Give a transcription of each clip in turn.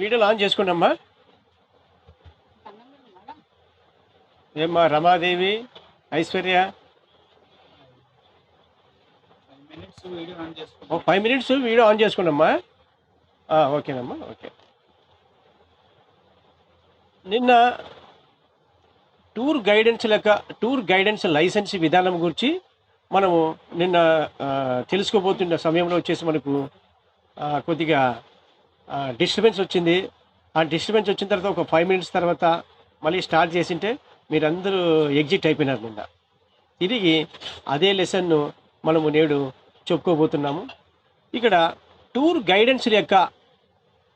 వీడియోలు ఆన్ చేసుకోండి అమ్మా. ఏమ్మా రమాదేవి, ఐశ్వర్య, ఒక 5 minutes వీడియో ఆన్ చేసుకోండి అమ్మా. ఓకేనమ్మా, ఓకే. నిన్న టూర్ గైడెన్స్ లైసెన్స్ విధానం గురించి మనము నిన్న తెలుసుకోబోతున్న సమయంలో వచ్చేసి మనకు కొద్దిగా డిస్టర్బెన్స్ వచ్చింది. ఆ డిస్టర్బెన్స్ వచ్చిన తర్వాత ఒక 5 minutes తర్వాత మళ్ళీ స్టార్ట్ చేసింటే మీరందరూ ఎగ్జిట్ అయిపోయినారు. నిన్న తిరిగి అదే లెసన్ను మనము నేడు చెప్పుకోబోతున్నాము. ఇక్కడ టూర్ గైడెన్స్ల యొక్క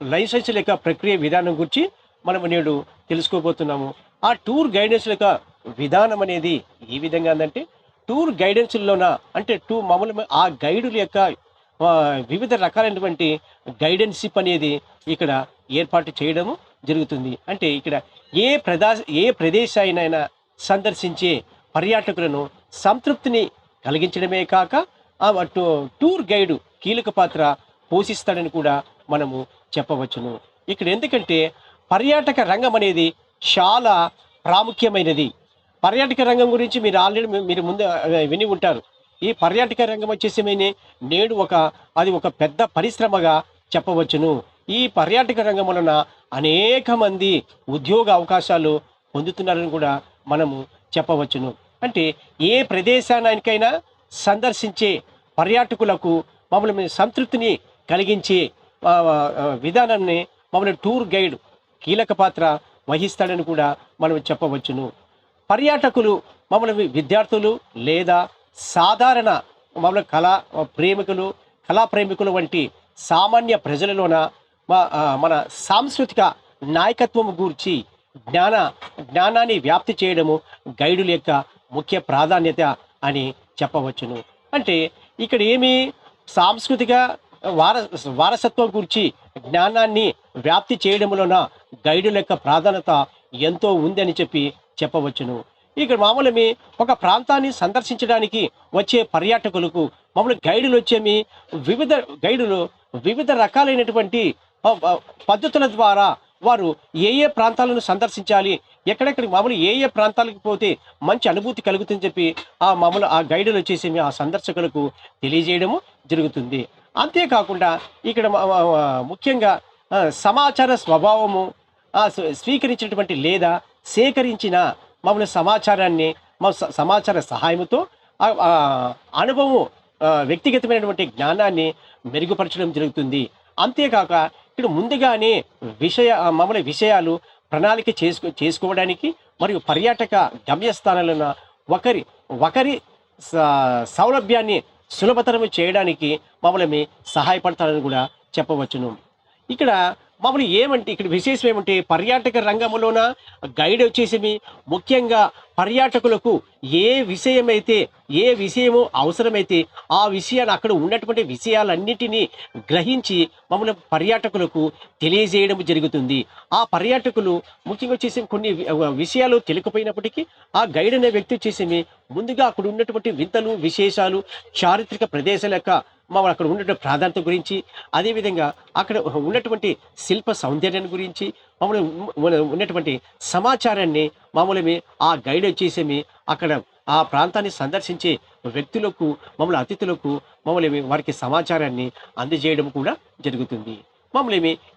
లైసెన్సుల యొక్క ప్రక్రియ విధానం గురించి మనము నేడు తెలుసుకోబోతున్నాము. ఆ టూర్ గైడెన్స్ యొక్క విధానం అనేది ఏ విధంగా ఉందంటే, టూర్ గైడెన్స్లోన అంటే మామూలు ఆ గైడుల యొక్క వివిధ రకాలైనటువంటి గైడెన్షిప్ అనేది ఇక్కడ ఏర్పాటు చేయడము జరుగుతుంది. అంటే ఇక్కడ ఏ ప్రదేశాన్నైనా సందర్శించే పర్యాటకులను సంతృప్తిని కలిగించడమే కాక టూర్ గైడు కీలక పాత్ర పోషిస్తాడని కూడా మనము చెప్పవచ్చును. ఇక్కడ ఎందుకంటే పర్యాటక రంగం అనేది చాలా ప్రాముఖ్యమైనది. పర్యాటక రంగం గురించి మీరు ముందు విని ఉంటారు. ఈ పర్యాటక రంగం వచ్చేసి నేడు అది ఒక పెద్ద పరిశ్రమగా చెప్పవచ్చును. ఈ పర్యాటక రంగం వలన అనేక మంది ఉద్యోగ అవకాశాలు పొందుతున్నారని కూడా మనము చెప్పవచ్చును. అంటే ఏ ప్రదేశానికైనా సందర్శించే పర్యాటకులకు మమ్మల్ని సంతృప్తిని కలిగించే విధానాన్ని మమ్మల్ని టూర్ గైడ్ కీలక పాత్ర వహిస్తాడని కూడా మనం చెప్పవచ్చును. పర్యాటకులు మమ్మల్ని విద్యార్థులు లేదా సాధారణ మమ్మల్ని కళా ప్రేమికులు వంటి సామాన్య ప్రజలలోన మన సాంస్కృతిక నాయకత్వం గూర్చి జ్ఞానాన్ని వ్యాప్తి చేయడము గైడుల యొక్క ముఖ్య ప్రాధాన్యత అని చెప్పవచ్చును. అంటే ఇక్కడ సాంస్కృతిక వారసత్వం గురించి జ్ఞానాన్ని వ్యాప్తి చేయడంలోన గైడుల యొక్క ప్రాధాన్యత ఎంతో ఉంది అని చెప్పవచ్చును. ఇక్కడ మామూలు ఒక ప్రాంతాన్ని సందర్శించడానికి వచ్చే పర్యాటకులకు గైడులు వివిధ రకాలైనటువంటి పద్ధతుల ద్వారా వారు ఏ ప్రాంతాలను సందర్శించాలి, ఎక్కడెక్కడికి ఏ ప్రాంతాలకు పోతే మంచి అనుభూతి కలుగుతుందని ఆ గైడులు వచ్చేసి ఆ సందర్శకులకు తెలియజేయడము జరుగుతుంది. అంతేకాకుండా ఇక్కడ ముఖ్యంగా సమాచార స్వభావము స్వీకరించినటువంటి లేదా సేకరించిన సమాచారాన్ని సమాచార సహాయంతో అనుభవం వ్యక్తిగతమైనటువంటి జ్ఞానాన్ని మెరుగుపరచడం జరుగుతుంది. అంతేకాక ఇక్కడ ముందుగానే విషయాలు ప్రణాళిక చేసుకోవడానికి మరియు పర్యాటక గమ్యస్థానాలను ఒకరి సౌలభ్యాన్ని సులభతరం చేయడానికి మమ్మల్ని సహాయపడతారని కూడా చెప్పవచ్చును. ఇక్కడ ఇక్కడ విశేషం ఏమంటే పర్యాటక రంగంలోన గైడ్ వచ్చేసి ముఖ్యంగా పర్యాటకులకు ఏ విషయము అవసరమైతే ఆ విషయాలు అక్కడ ఉన్నటువంటి విషయాలన్నిటినీ గ్రహించి పర్యాటకులకు తెలియజేయడం జరుగుతుంది. ఆ పర్యాటకులు ముఖ్యంగా వచ్చేసి కొన్ని విషయాలు తెలియకపోయినప్పటికీ ఆ గైడ్ అనే వ్యక్తి వచ్చేసి ముందుగా అక్కడ ఉన్నటువంటి వింతలు విశేషాలు చారిత్రక ప్రదేశాల యొక్క అక్కడ ఉన్నటువంటి ప్రాధాన్యత గురించి, అదేవిధంగా అక్కడ ఉన్నటువంటి శిల్ప సౌందర్యాన్ని గురించి ఉన్నటువంటి సమాచారాన్ని ఆ గైడ్ వచ్చేసి అక్కడ ఆ ప్రాంతాన్ని సందర్శించే వ్యక్తులకు అతిథులకు వారికి సమాచారాన్ని అందజేయడం కూడా జరుగుతుంది.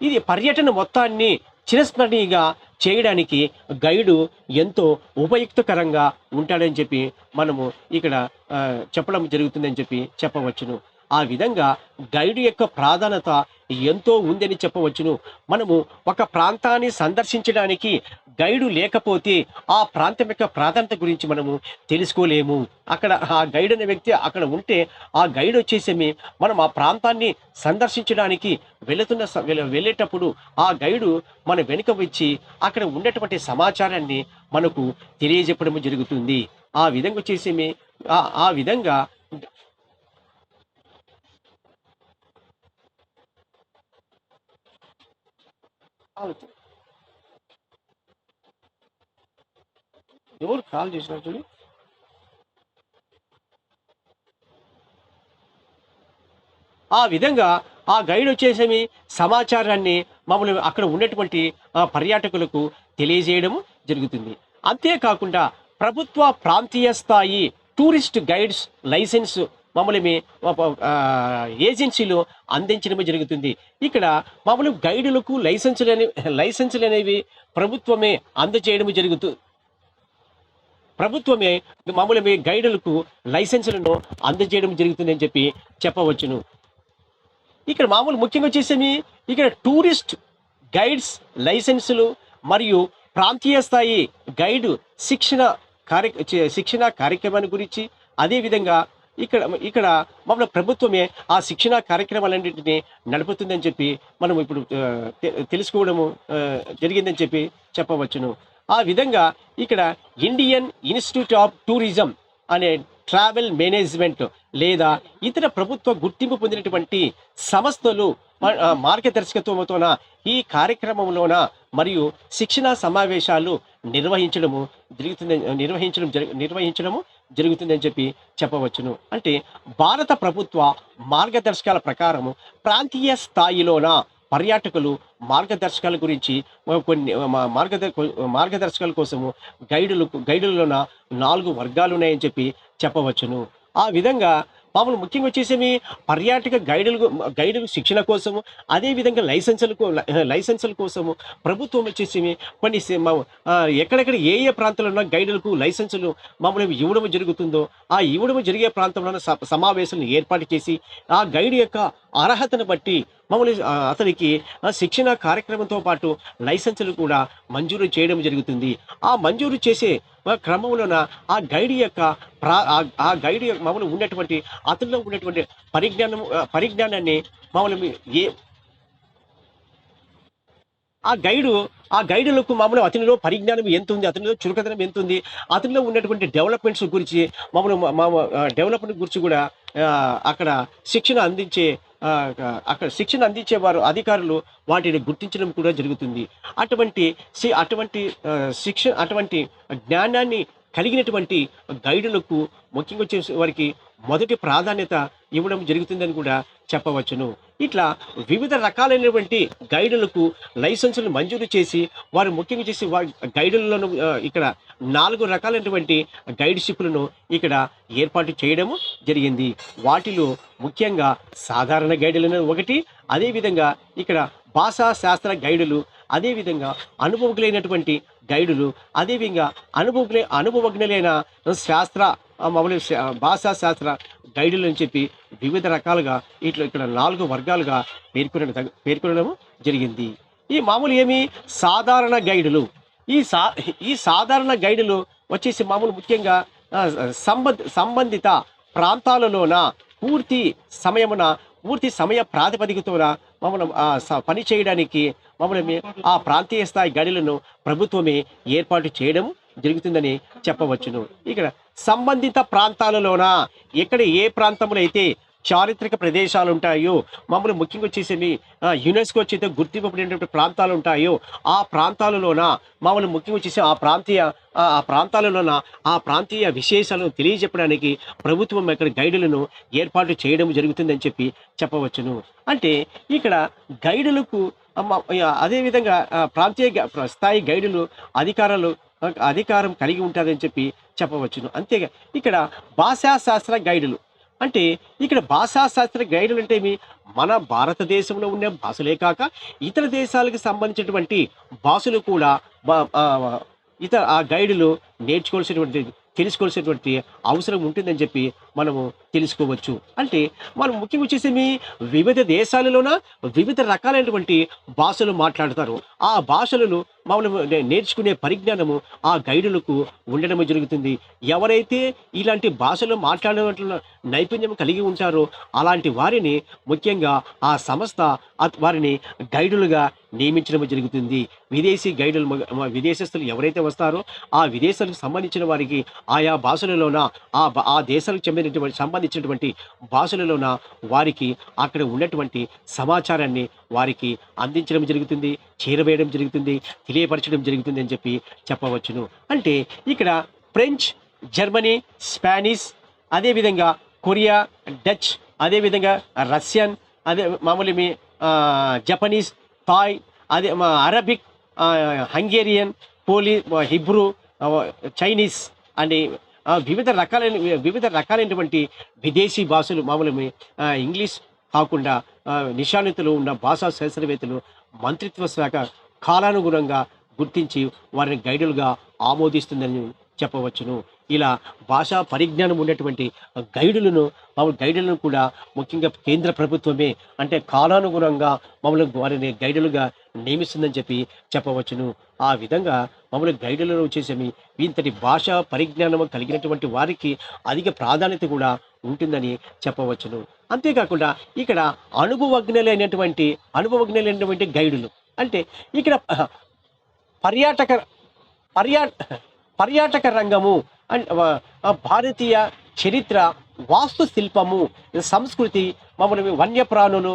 ఇది పర్యటన మొత్తాన్ని చిరస్మరణీయంగా చేయడానికి గైడు ఎంతో ఉపయుక్తకరంగా ఉంటాడని మనము ఇక్కడ చెప్పడం జరుగుతుందని చెప్పవచ్చును. ఆ విధంగా గైడు యొక్క ప్రాధాన్యత ఎంతో ఉందని చెప్పవచ్చును. మనము ఒక ప్రాంతాన్ని సందర్శించడానికి గైడు లేకపోతే ఆ ప్రాంతం యొక్క ప్రాధాన్యత గురించి మనము తెలుసుకోలేము. అక్కడ ఆ గైడ్ అనే వ్యక్తి అక్కడ ఉంటే ఆ గైడ్ వచ్చేసి మనం ఆ ప్రాంతాన్ని సందర్శించడానికి వెళ్ళేటప్పుడు ఆ గైడు మన వెనుక వచ్చి అక్కడ ఉన్నటువంటి సమాచారాన్ని మనకు తెలియజెప్పడం జరుగుతుంది. ఆ విధంగా వచ్చేసి ఆ విధంగా ఎవరు కాల్ చేసినారు చూడు. ఆ విధంగా ఆ గైడ్ వచ్చేసేమి సమాచారాన్ని మామూలు అక్కడ ఉన్నటువంటి పర్యాటకులకు తెలియజేయడం జరుగుతుంది. అంతేకాకుండా ప్రభుత్వ ప్రాంతీయ స్థాయి టూరిస్ట్ గైడ్స్ లైసెన్స్ మమ్మల్ని ఏజెన్సీలు అందించడం జరుగుతుంది. ఇక్కడ మామూలు గైడులకు లైసెన్సులు అనేవి ప్రభుత్వమే అందజేయడం జరుగుతుంది. ప్రభుత్వమే మామూలు గైడులకు లైసెన్సులను అందజేయడం జరుగుతుందని చెప్పి చెప్పవచ్చును. ఇక్కడ మామూలు ముఖ్యంగా వచ్చేసేమి ఇక్కడ టూరిస్ట్ గైడ్స్ లైసెన్సులు మరియు ప్రాంతీయ స్థాయి గైడు శిక్షణ కార్యక్రమాన్ని గురించి, అదేవిధంగా ఇక్కడ ఇక్కడ మమ్మల్ని ప్రభుత్వమే ఆ శిక్షణా కార్యక్రమాలన్నింటినీ నడుపుతుందని చెప్పి మనం ఇప్పుడు తెలుసుకోవడము జరిగిందని చెప్పి చెప్పవచ్చును. ఆ విధంగా ఇక్కడ ఇండియన్ ఇన్స్టిట్యూట్ ఆఫ్ టూరిజం అనే ట్రావెల్ మేనేజ్మెంట్ లేదా ఇతర ప్రభుత్వ గుర్తింపు పొందినటువంటి సంస్థలు మార్గదర్శకత్వంతోన ఈ కార్యక్రమంలోన మరియు శిక్షణా సమావేశాలు నిర్వహించడము జరుగుతుందని చెప్పి చెప్పవచ్చును. అంటే భారత ప్రభుత్వ మార్గదర్శకాల ప్రకారము ప్రాంతీయ స్థాయిలోన పర్యాటకులు మార్గదర్శకాల గురించి కొన్ని మార్గదర్శకాల కోసము గైడులలోన 4 వర్గాలు ఉన్నాయని చెప్పి చెప్పవచ్చును. ఆ విధంగా మామూలు ముఖ్యంగా వచ్చేసేమి పర్యాటక గైడులు శిక్షణ కోసము, అదేవిధంగా లైసెన్సుల కోసము ప్రభుత్వం వచ్చేసేమి కొన్ని ఎక్కడెక్కడ ఏ ప్రాంతాల్లో ఉన్న గైడులకు లైసెన్సులు మామూలు ఇవ్వడం జరుగుతుందో ఆ ఇవ్వడం జరిగే ప్రాంతంలో సమావేశాలను ఏర్పాటు చేసి ఆ గైడ్ యొక్క అర్హతను బట్టి మామూలు అతనికి శిక్షణ కార్యక్రమంతో పాటు లైసెన్సులు కూడా మంజూరు చేయడం జరుగుతుంది. ఆ మంజూరు చేసే క్రమంలోన ఆ గైడ్ యొక్క మామూలు ఉన్నటువంటి అతనిలో ఉన్నటువంటి పరిజ్ఞానాన్ని మామూలు ఆ గైడులకు మామూలు అతనిలో పరిజ్ఞానం ఎంత ఉంది, అతనిలో చురుకదనం ఎంత ఉంది, అతనిలో ఉన్నటువంటి డెవలప్మెంట్స్ గురించి డెవలప్మెంట్ గురించి కూడా అక్కడ శిక్షణ అందించే వారు అధికారులు వాటిని గుర్తించడం కూడా జరుగుతుంది. అటువంటి జ్ఞానాన్ని కలిగినటువంటి గైడులకు ముఖ్యంగా వచ్చే వారికి మొదటి ప్రాధాన్యత ఇవ్వడం జరుగుతుందని కూడా చెప్పవచ్చును. ఇట్లా వివిధ రకాలైనటువంటి గైడులకు లైసెన్సులు మంజూరు చేసి వారు ముఖ్యంగా చేసి గైడులను ఇక్కడ 4 రకాలైనటువంటి గైడ్షిప్లను ఇక్కడ ఏర్పాటు చేయడము జరిగింది. వాటిలో ముఖ్యంగా సాధారణ గైడులను ఒకటి, అదేవిధంగా ఇక్కడ భాషా శాస్త్ర గైడులు, అదేవిధంగా అనుభవజ్ఞులైనటువంటి గైడులు, అదేవిధంగా అనుభవజ్ఞులైన మామూలు భాషా శాస్త్ర గైడులు అని చెప్పి వివిధ రకాలుగా ఇక్కడ 4 వర్గాలుగా పేర్కొనడం జరిగింది. ఈ మామూలు సాధారణ గైడులు, ఈ సాధారణ గైడులు వచ్చేసి మామూలు ముఖ్యంగా సంబంధిత ప్రాంతాలలోన పూర్తి సమయ ప్రాతిపదికతోన మమ్మల్ని పని చేయడానికి మమ్మల్ని ఆ ప్రాంతీయ స్థాయి గైడులను ప్రభుత్వమే ఏర్పాటు చేయడం జరుగుతుందని చెప్పవచ్చును. ఇక్కడ సంబంధిత ప్రాంతాలలోన ఎక్కడ ఏ ప్రాంతంలో అయితే చారిత్రక ప్రదేశాలు ఉంటాయో, మామూలు ముఖ్యంగా వచ్చేసి యునెస్కో చేత గుర్తింపబడినటువంటి ప్రాంతాలు ఉంటాయో ఆ ప్రాంతాలలోన మామూలు ముఖ్యంగా వచ్చేసి ఆ ప్రాంతీయ విశేషాలను తెలియజెప్పడానికి ప్రభుత్వం ఇక్కడ గైడులను ఏర్పాటు చేయడం జరుగుతుందని చెప్పి చెప్పవచ్చును. అంటే ఇక్కడ గైడులకు అదేవిధంగా ప్రాంతీయ స్థాయి గైడులు అధికారం కలిగి ఉంటుందని చెప్పి చెప్పవచ్చును. అంతేగా ఇక్కడ భాషాశాస్త్ర గైడులు అంటే ఇక్కడ భాషాశాస్త్ర గైడులు అంటే మన భారతదేశంలో ఉన్న భాషలే కాక ఇతర దేశాలకు సంబంధించినటువంటి భాషలు కూడా ఆ గైడులు తెలుసుకోవాల్సినటువంటి అవసరం ఉంటుందని చెప్పి మనము తెలుసుకోవచ్చు. అంటే మనం ముఖ్యంగా వచ్చేసి వివిధ దేశాలలోన వివిధ రకాలైనటువంటి భాషలు మాట్లాడతారు. ఆ భాషలను మామూలు నేర్చుకునే పరిజ్ఞానము ఆ గైడులకు ఉండడం జరుగుతుంది. ఎవరైతే ఇలాంటి భాషలు మాట్లాడే నైపుణ్యం కలిగి ఉంటారో అలాంటి వారిని ముఖ్యంగా ఆ సంస్థ వారిని గైడులుగా నియమించడం జరుగుతుంది. విదేశస్తులు ఎవరైతే వస్తారో ఆ విదేశాలకు సంబంధించిన వారికి ఆయా భాషలలోన ఆ దేశాలకు సంబంధించినటువంటి భాషలలోన వారికి అక్కడ ఉన్నటువంటి సమాచారాన్ని వారికి అందించడం జరుగుతుంది, చేరవేయడం జరుగుతుంది, తెలియపరచడం జరుగుతుంది అని చెప్పి చెప్పవచ్చును. అంటే ఇక్కడ ఫ్రెంచ్, జర్మనీ, స్పానిష్, అదేవిధంగా కొరియా, డచ్, అదేవిధంగా రష్యన్, అదే మామూలు మీ జపనీస్, థాయ్, అదే మా అరబిక్, హంగేరియన్, హిబ్రూ, చైనీస్ అని వివిధ రకాలైనటువంటి విదేశీ భాషలు మామూలు ఇంగ్లీష్ కాకుండా నిషానితులు ఉన్న భాషా శాస్త్రవేత్తలు మంత్రిత్వ శాఖ కాలానుగుణంగా గుర్తించి వారిని గైడులుగా ఆమోదిస్తుందని చెప్పవచ్చును. ఇలా భాషా పరిజ్ఞానం ఉన్నటువంటి గైడులను కూడా ముఖ్యంగా కేంద్ర ప్రభుత్వమే అంటే కాలానుగుణంగా వారిని గైడులుగా నియమిస్తుందని చెప్పవచ్చును. ఆ విధంగా గైడులను వచ్చేసి ఇంతటి భాషా పరిజ్ఞానం కలిగినటువంటి వారికి అధిక ప్రాధాన్యత కూడా ఉంటుందని చెప్పవచ్చును. అంతేకాకుండా ఇక్కడ అనుభవజ్ఞులైనటువంటి గైడులు అంటే ఇక్కడ పర్యాటక పర్యా పర్యాటక రంగము అండ్ భారతీయ చరిత్ర, వాస్తు శిల్పము, సంస్కృతి, వన్యప్రాణులు,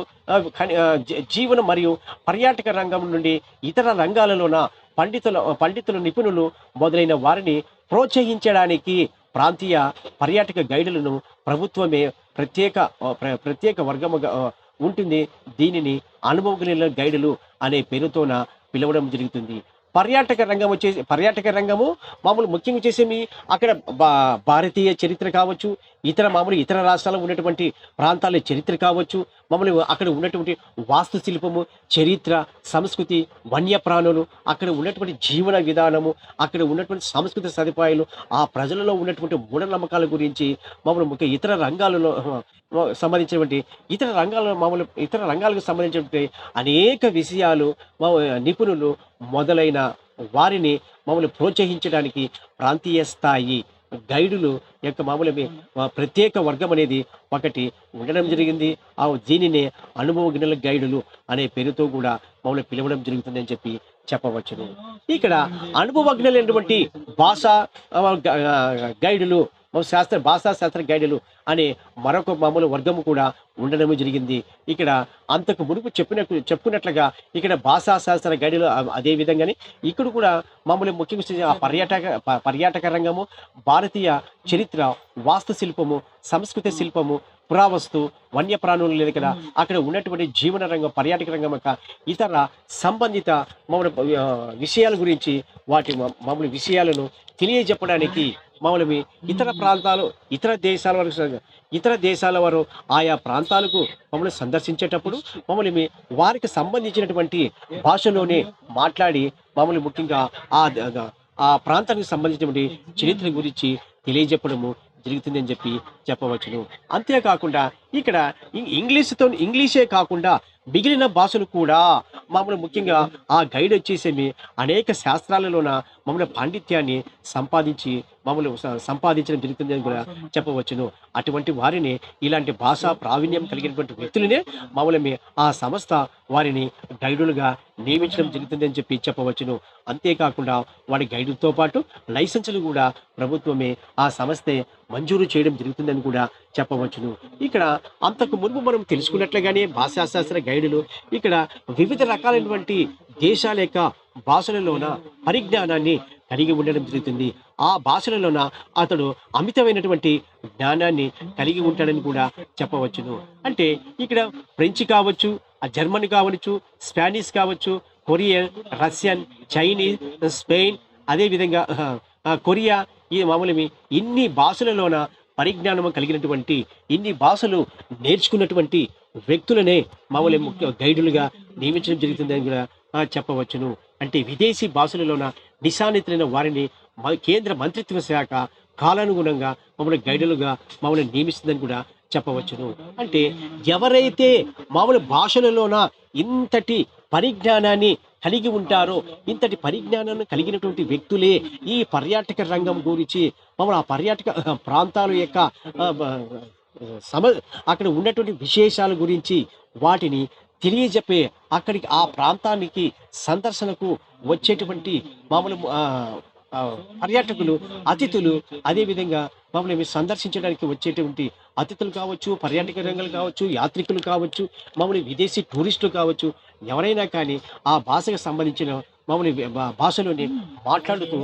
జీవనం మరియు పర్యాటక రంగం నుండి ఇతర రంగాలలోన పండితులు, నిపుణులు మొదలైన వారిని ప్రోత్సహించడానికి ప్రాంతీయ పర్యాటక గైడులను ప్రభుత్వమే ప్రత్యేక వర్గముగా ఉంటుంది. దీనిని అనుభవజ్ఞుల గైడులు అనే పేరుతోన పిలవడం జరుగుతుంది. పర్యాటక రంగము ముఖ్యంగా చేసేమి అక్కడ భారతీయ చరిత్ర కావచ్చు, ఇతర రాష్ట్రాల్లో ఉన్నటువంటి ప్రాంతాల చరిత్ర కావచ్చు, అక్కడ ఉన్నటువంటి వాస్తు శిల్పము, చరిత్ర, సంస్కృతి, వన్యప్రాణులు, అక్కడ ఉన్నటువంటి జీవన విధానము, అక్కడ ఉన్నటువంటి సాంస్కృతిక సదుపాయాలు, ఆ ప్రజలలో ఉన్నటువంటి మూఢనమ్మకాల గురించి ముఖ్య ఇతర రంగాలలో సంబంధించినటువంటి ఇతర రంగాలకు సంబంధించినటువంటి అనేక విషయాలు నిపుణులు మొదలైన వారిని ప్రోత్సహించడానికి ప్రాంతీయ స్థాయి గైడులు యొక్క ప్రత్యేక వర్గం అనేది ఒకటి ఉండడం జరిగింది. దీనినే అనుభవజ్ఞుల గైడులు అనే పేరుతో కూడా పిలవడం జరుగుతుందని చెప్పవచ్చును. ఇక్కడ అనుభవజ్ఞులైనటువంటి గైడులు భాషా శాస్త్ర గైడులు అనే మరొక వర్గము కూడా ఉండడము జరిగింది. ఇక్కడ అంతకు మునుపు చెప్పుకున్నట్లుగా ఇక్కడ భాషా శాస్త్ర గైడులు అదే విధంగానే ఇక్కడ కూడా ముఖ్యంగా పర్యాటక రంగము, భారతీయ చరిత్ర, వాస్తు శిల్పము, సంస్కృతి శిల్పము, పురావస్తు, వన్యప్రాణులు లేదు కదా, అక్కడ ఉన్నటువంటి జీవన రంగం, పర్యాటక రంగం యొక్క ఇతర సంబంధిత విషయాల గురించి వాటి విషయాలను తెలియజెప్పడానికి ఇతర ప్రాంతాలు, ఇతర దేశాల వారు ఆయా ప్రాంతాలకు సందర్శించేటప్పుడు వారికి సంబంధించినటువంటి భాషలోనే మాట్లాడి ముఖ్యంగా ఆ ప్రాంతానికి సంబంధించినటువంటి చరిత్ర గురించి తెలియజెప్పడము జరుగుతుందని చెప్పవచ్చును. అంతేకాకుండా ఇక్కడ ఇంగ్లీషే కాకుండా మిగిలిన భాషలు కూడా ముఖ్యంగా ఆ గైడ్ వచ్చేసేమి అనేక శాస్త్రాలలోన పాండిత్యాన్ని సంపాదించడం జరుగుతుందని కూడా చెప్పవచ్చును. అటువంటి వారిని, ఇలాంటి భాషా ప్రావీణ్యం కలిగినటువంటి వ్యక్తులనే ఆ సంస్థ వారిని గైడులుగా నియమించడం జరుగుతుందని చెప్పవచ్చును. అంతేకాకుండా వారి గైడులతో పాటు లైసెన్సులు కూడా ప్రభుత్వమే ఆ సంస్థే మంజూరు చేయడం జరుగుతుందని కూడా చెప్పవచ్చును. ఇక్కడ అంతకు మునుపు మనం తెలుసుకున్నట్లుగానే భాషాశాస్త్ర గైడులు ఇక్కడ వివిధ రకాలైనటువంటి దేశాల యొక్క భాషలలోన పరిజ్ఞానాన్ని కలిగి ఉండడం జరుగుతుంది. ఆ భాషలలోన అతడు అమితమైనటువంటి జ్ఞానాన్ని కలిగి ఉంటాడని కూడా చెప్పవచ్చును. అంటే ఇక్కడ ఫ్రెంచ్ కావచ్చు, జర్మన్ కావచ్చు, స్పానిష్ కావచ్చు, కొరియన్, రష్యన్, చైనీస్, స్పెయిన్, అదేవిధంగా కొరియా, ఈ ఇన్ని భాషలలోన పరిజ్ఞానము కలిగినటువంటి, ఇన్ని భాషలు నేర్చుకున్నటువంటి వ్యక్తులనే ముఖ్య గైడులుగా నియమించడం జరుగుతుందని కూడా చెప్పవచ్చును. అంటే విదేశీ భాషలలోన నిశానితులైన వారిని కేంద్ర మంత్రిత్వ శాఖ కాలానుగుణంగా గైడులుగా నియమిస్తుందని కూడా చెప్పవచ్చును. అంటే ఎవరైతే భాషలలోన ఇంతటి పరిజ్ఞానాన్ని కలిగి ఉంటారో, ఇంతటి పరిజ్ఞానాన్ని కలిగినటువంటి వ్యక్తులే ఈ పర్యాటక రంగం గురించి ఆ పర్యాటక ప్రాంతాల యొక్క అక్కడ ఉన్నటువంటి విశేషాల గురించి వాటిని తెలియజెప్పే, అక్కడికి ఆ ప్రాంతానికి సందర్శనకు వచ్చేటువంటి పర్యాటకులు, అతిథులు, అదేవిధంగా మమ్మల్ని సందర్శించడానికి వచ్చేటువంటి అతిథులు కావచ్చు, పర్యాటక రంగాలు కావచ్చు, యాత్రికులు కావచ్చు, మమ్మల్ని విదేశీ టూరిస్టులు కావచ్చు, ఎవరైనా కానీ ఆ భాషకు సంబంధించిన మమ్మల్ని భాషలోని మాట్లాడుతూ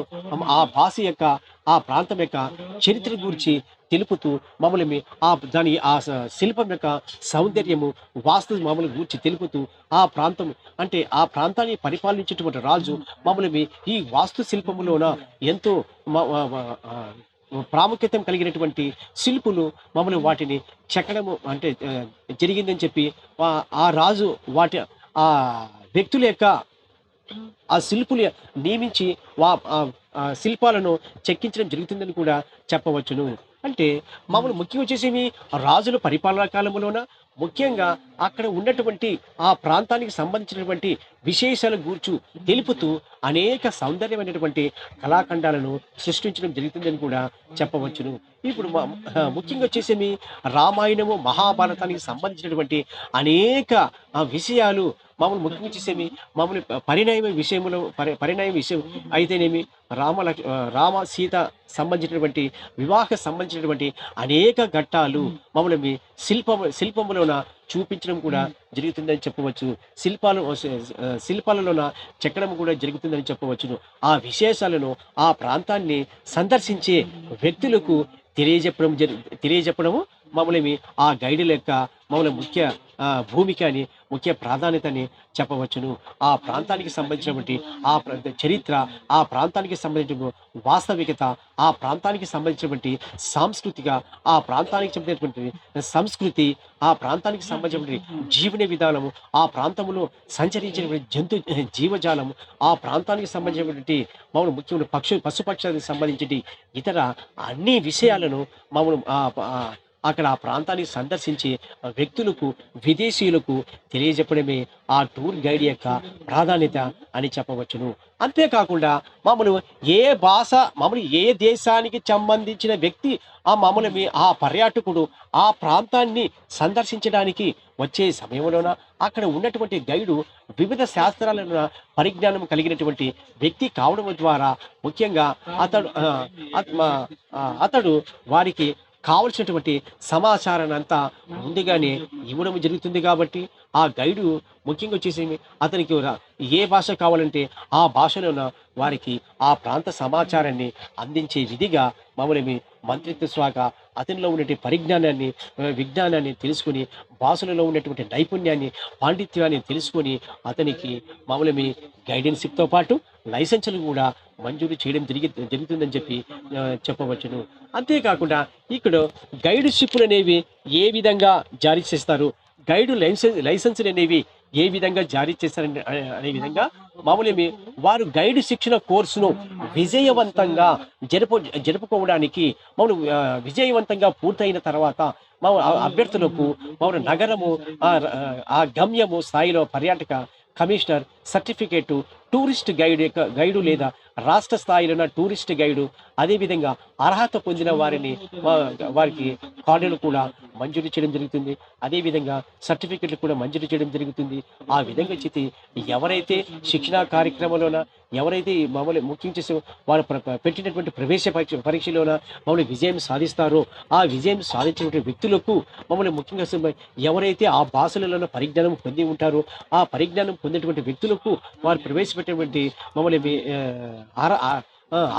ఆ భాష యొక్క, ఆ ప్రాంతం యొక్క చరిత్ర గురించి తెలుపుతూ మమ్మల్ని దాని శిల్పం యొక్క సౌందర్యము, వాస్తు మమ్మల్ని గూర్చి తెలుపుతూ ఆ ప్రాంతం అంటే ఆ ప్రాంతాన్ని పరిపాలించేటువంటి రాజు మమ్మల్ని ఈ వాస్తు శిల్పములోన ఎంతో మ- మ- మ- ఆ, ప్రాముఖ్యత కలిగినటువంటి శిల్పులు మమ్మల్ని వాటిని చెక్కడము అంటే జరిగిందని చెప్పి ఆ రాజు వాటి ఆ వ్యక్తుల యొక్క ఆ శిల్పులు నియమించి ఆ శిల్పాలను చెక్కించడం జరుగుతుందని కూడా చెప్పవచ్చును. అంటే మామూలు ముఖ్యంగా వచ్చేసేమి రాజుల పరిపాలనా కాలంలోన ముఖ్యంగా అక్కడ ఉన్నటువంటి ఆ ప్రాంతానికి సంబంధించినటువంటి విశేషాల గూర్చు తెలుపుతూ అనేక సౌందర్యమైనటువంటి కళాఖండాలను సృష్టించడం జరుగుతుందని కూడా చెప్పవచ్చును. ఇప్పుడు ముఖ్యంగా వచ్చేసేమి రామాయణము, మహాభారతానికి సంబంధించినటువంటి అనేక విషయాలు మామూలు ముఖ్యంగా వచ్చేసేమి మామూలు పరిణామ విషయంలో పరిణామ విషయం అయితేనేమి రామ సీత సంబంధించినటువంటి వివాహ సంబంధించినటువంటి అనేక ఘట్టాలు మమ్మల్ని శిల్పములోన చూపించడం కూడా జరుగుతుందని చెప్పవచ్చు. శిల్పాలలోన చెక్కడం కూడా జరుగుతుందని చెప్పవచ్చును. ఆ విశేషాలను ఆ ప్రాంతాన్ని సందర్శించే వ్యక్తులకు తెలియజెప్పడము మమ్మల్ని ఆ గైడుల యొక్క మమ్మల్ని ముఖ్య భూమికని, ముఖ్య ప్రాధాన్యతని చెప్పవచ్చును. ఆ ప్రాంతానికి సంబంధించినటువంటి చరిత్ర, ఆ ప్రాంతానికి సంబంధించిన వాస్తవికత, ఆ ప్రాంతానికి సంబంధించినటువంటి సాంస్కృతిక, ఆ ప్రాంతానికి సంబంధించినటువంటి సంస్కృతి, ఆ ప్రాంతానికి సంబంధించినటువంటి జీవన విధానము, ఆ ప్రాంతంలో సంచరించినటువంటి జీవజాలము, ఆ ప్రాంతానికి సంబంధించినటువంటి మామూలు ముఖ్యమైన పశుపక్షానికి సంబంధించి ఇతర అన్ని విషయాలను మామూలు అక్కడ ఆ ప్రాంతాన్ని సందర్శించి వ్యక్తులకు, విదేశీయులకు తెలియజెప్పడమే ఆ టూర్ గైడ్ యొక్క ప్రాధాన్యత అని చెప్పవచ్చును. అంతేకాకుండా మామూలు ఏ దేశానికి సంబంధించిన వ్యక్తి ఆ పర్యాటకుడు ఆ ప్రాంతాన్ని సందర్శించడానికి వచ్చే సమయంలోన అక్కడ ఉన్నటువంటి గైడు వివిధ శాస్త్రాల పరిజ్ఞానం కలిగినటువంటి వ్యక్తి కావడం ద్వారా ముఖ్యంగా అతడు వారికి కావలసినటువంటి సమాచారాన్ని అంతా ముందుగానే ఇవ్వడం జరుగుతుంది. కాబట్టి ఆ గైడు ముఖ్యంగా వచ్చేసి అతనికి ఏ భాష కావాలంటే ఆ భాషలోన వారికి ఆ ప్రాంత సమాచారాన్ని అందించే విధిగా మమ్మల్ని మంత్రిత్వ శాఖ అతనిలో ఉన్నటువంటి పరిజ్ఞానాన్ని, విజ్ఞానాన్ని తెలుసుకుని, భాషలలో ఉన్నటువంటి నైపుణ్యాన్ని, పాండిత్యాన్ని తెలుసుకొని అతనికి మమ్మల్ని గైడెన్షిప్తో పాటు లైసెన్సులు కూడా మంజూరు చేయడం జరుగుతుందని చెప్పి చెప్పవచ్చును. అంతేకాకుండా ఇక్కడ గైడ్ షిప్లు అనేవి ఏ విధంగా జారీ చేస్తారు, గైడు లైసెన్సులు అనేవి ఏ విధంగా జారీ చేస్తారని అనే విధంగా మామూలు వారు గైడ్ శిక్షణ కోర్సును విజయవంతంగా జరుపుకోవడానికి మామూలు విజయవంతంగా పూర్తయిన తర్వాత మా అభ్యర్థులకు మామూలు నగరము ఆ గమ్యము స్థాయిలో పర్యాటక కమిషనర్ సర్టిఫికేటు, టూరిస్ట్ గైడు లేదా రాష్ట్ర స్థాయిలో ఉన్న టూరిస్ట్ గైడు, అదేవిధంగా అర్హత పొందిన వారికి కార్డులు కూడా మంజూరు చేయడం జరుగుతుంది. అదేవిధంగా సర్టిఫికెట్లు కూడా మంజూరు చేయడం జరుగుతుంది. ఆ విధంగా చేతి ఎవరైతే శిక్షణా కార్యక్రమంలోన ఎవరైతే మమ్మల్ని ముఖ్యం చేసి వారు పెట్టినటువంటి ప్రవేశ పరీక్షలోన మమ్మల్ని విజయం సాధిస్తారో ఆ విజయం సాధించినటువంటి వ్యక్తులకు మమ్మల్ని ముఖ్యంగా ఎవరైతే ఆ భాషలలో పరిజ్ఞానం పొంది ఉంటారో ఆ పరిజ్ఞానం పొందినటువంటి వ్యక్తులకు వారు ప్రవేశపెట్టినటువంటి మమ్మల్ని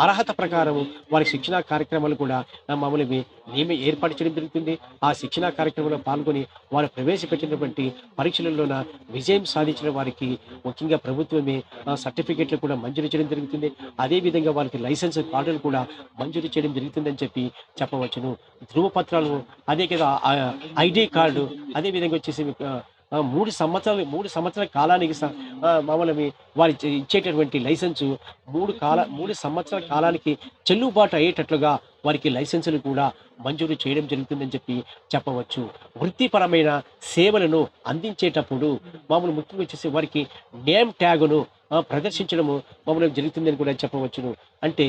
అర్హత ప్రకారం వారి శిక్షణా కార్యక్రమాలు కూడా మమ్మల్ని ఏర్పాటు చేయడం జరుగుతుంది. ఆ శిక్షణా కార్యక్రమంలో పాల్గొని వారు ప్రవేశపెట్టినటువంటి పరీక్షలలోన విజయం సాధించిన వారికి ముఖ్యంగా ప్రభుత్వమే సర్టిఫికెట్లు కూడా మంజూరు చేయడం జరుగుతుంది. అదేవిధంగా వారికి లైసెన్స్ కార్డులు కూడా మంజూరు చేయడం జరుగుతుందని చెప్పవచ్చును. ధృవపత్రాలు, అదే కదా ఐడి కార్డు, అదేవిధంగా వచ్చేసి 3 సంవత్సరాల కాలానికి మామూలు వారి ఇచ్చేటటువంటి లైసెన్సు 3 సంవత్సరాల కాలానికి చెల్లుబాటు అయ్యేటట్లుగా వారికి లైసెన్సులు కూడా మంజూరు చేయడం జరుగుతుందని చెప్పవచ్చు. వృత్తిపరమైన సేవలను అందించేటప్పుడు మామూలు ముఖ్యంగా వచ్చేసి వారికి నేమ్ ట్యాగును ప్రదర్శించడము మామూలు జరుగుతుందని కూడా చెప్పవచ్చును. అంటే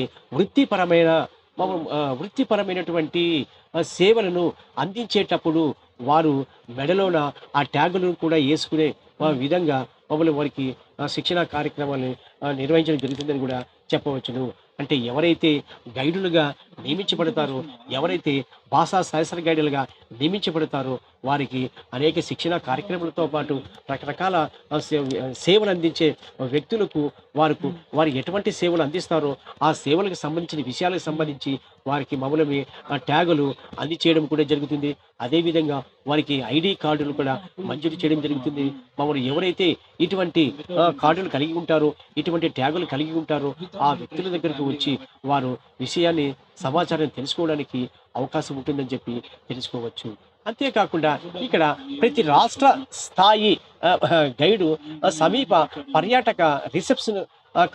వృత్తిపరమైనటువంటి సేవలను అందించేటప్పుడు వారు మెడలోన ఆ ట్యాగులను కూడా వేసుకునే విధంగా వారికి శిక్షణా కార్యక్రమాలను నిర్వహించడం జరుగుతుందని కూడా చెప్పవచ్చును. అంటే ఎవరైతే గైడులుగా నియమించబడతారో, ఎవరైతే భాషా సహస్ర గైడులుగా నియమించబడతారో వారికి అనేక శిక్షణా కార్యక్రమాలతో పాటు రకరకాల సేవలు అందించే వ్యక్తులకు వారికి వారు ఎటువంటి సేవలు అందిస్తారో ఆ సేవలకు సంబంధించిన విషయాలకు సంబంధించి వారికి మామూలుగా ట్యాగులు అందజేయడం కూడా జరుగుతుంది. అదేవిధంగా వారికి ఐడీ కార్డులు కూడా మంజూరు చేయడం జరుగుతుంది. మామూలు ఎవరైతే ఇటువంటి కార్డులు కలిగి ఉంటారో, ఇటువంటి ట్యాగులు కలిగి ఉంటారో ఆ వ్యక్తుల దగ్గరకు వచ్చి వారు విషయాన్ని సమాచారం తెలుసుకోవడానికి అవకాశం ఉంటుందని చెప్పి తెలుసుకోవచ్చు. అంతేకాకుండా ఇక్కడ ప్రతి రాష్ట్ర స్థాయి గైడు సమీప పర్యాటక రిసెప్షన్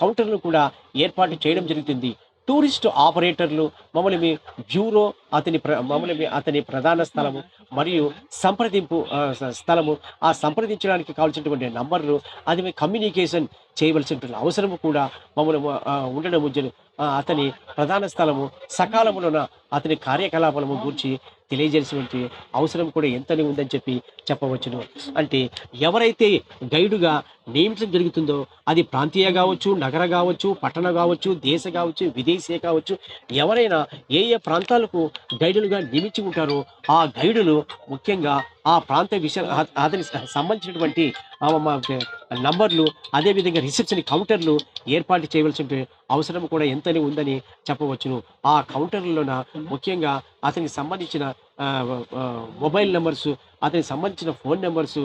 కౌంటర్‌ను కూడా ఏర్పాటు చేయడం జరుగుతుంది. టూరిస్ట్ ఆపరేటర్లు మామూలుగా బ్యూరో మామూలుగా అతని ప్రధాన స్థలము మరియు సంప్రదింపు స్థలము, ఆ సంప్రదించడానికి కావాల్సినటువంటి నంబర్‌లు, అది కమ్యూనికేషన్ చేయవలసినటువంటి అవసరము కూడా మామూలుగా ఉండడము అతని ప్రధాన స్థలము, సకాలములోన అతని కార్యకలాపాలను గూర్చి తెలియజేయాల్సినటువంటి అవసరం కూడా ఎంతని ఉందని చెప్పి చెప్పవచ్చును. అంటే ఎవరైతే గైడుగా నియమించడం జరుగుతుందో అది ప్రాంతీయ కావచ్చు, నగర కావచ్చు, పట్టణ కావచ్చు, దేశ కావచ్చు, విదేశీ కావచ్చు, ఎవరైనా ఏ ఏ ప్రాంతాలకు గైడులుగా నియమించి ఉంటారో ఆ గైడులు ముఖ్యంగా ఆ ప్రాంత విషయ అతనికి సంబంధించినటువంటి నంబర్లు, అదేవిధంగా రిసెప్షన్ కౌంటర్లు ఏర్పాటు చేయవలసిన అవసరం కూడా ఎంతని ఉందని చెప్పవచ్చును. ఆ కౌంటర్లలోన ముఖ్యంగా అతనికి సంబంధించిన మొబైల్ నెంబర్సు, అతనికి సంబంధించిన ఫోన్ నెంబర్సు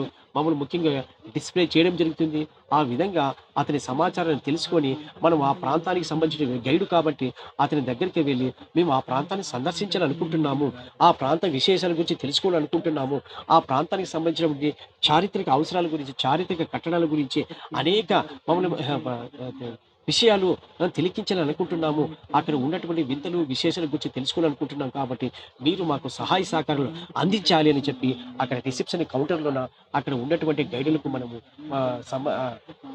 ముఖ్యంగా డిస్ప్లే చేయడం జరుగుతుంది. ఆ విధంగా అతని సమాచారాన్ని తెలుసుకొని మనం ఆ ప్రాంతానికి సంబంధించిన గైడు కాబట్టి అతని దగ్గరికి వెళ్ళి మేము ఆ ప్రాంతాన్ని సందర్శించాలనుకుంటున్నాము, ఆ ప్రాంత విశేషాల గురించి తెలుసుకోవాలనుకుంటున్నాము, ఆ ప్రాంతానికి సంబంధించినటువంటి చారిత్రక అవసరాల గురించి, చారిత్రక కట్టడాల గురించి అనేక మమ్మల్ని విషయాలు తిలకించాలనుకుంటున్నాము, అక్కడ ఉన్నటువంటి వింతలు విశేషాల గురించి తెలుసుకోవాలనుకుంటున్నాం కాబట్టి మీరు మాకు సహాయ సహకారాలు అందించాలి అని చెప్పి అక్కడ రిసెప్షన్ కౌంటర్లోన అక్కడ ఉన్నటువంటి గైడులకు మనము ఆ, సమ ఆ,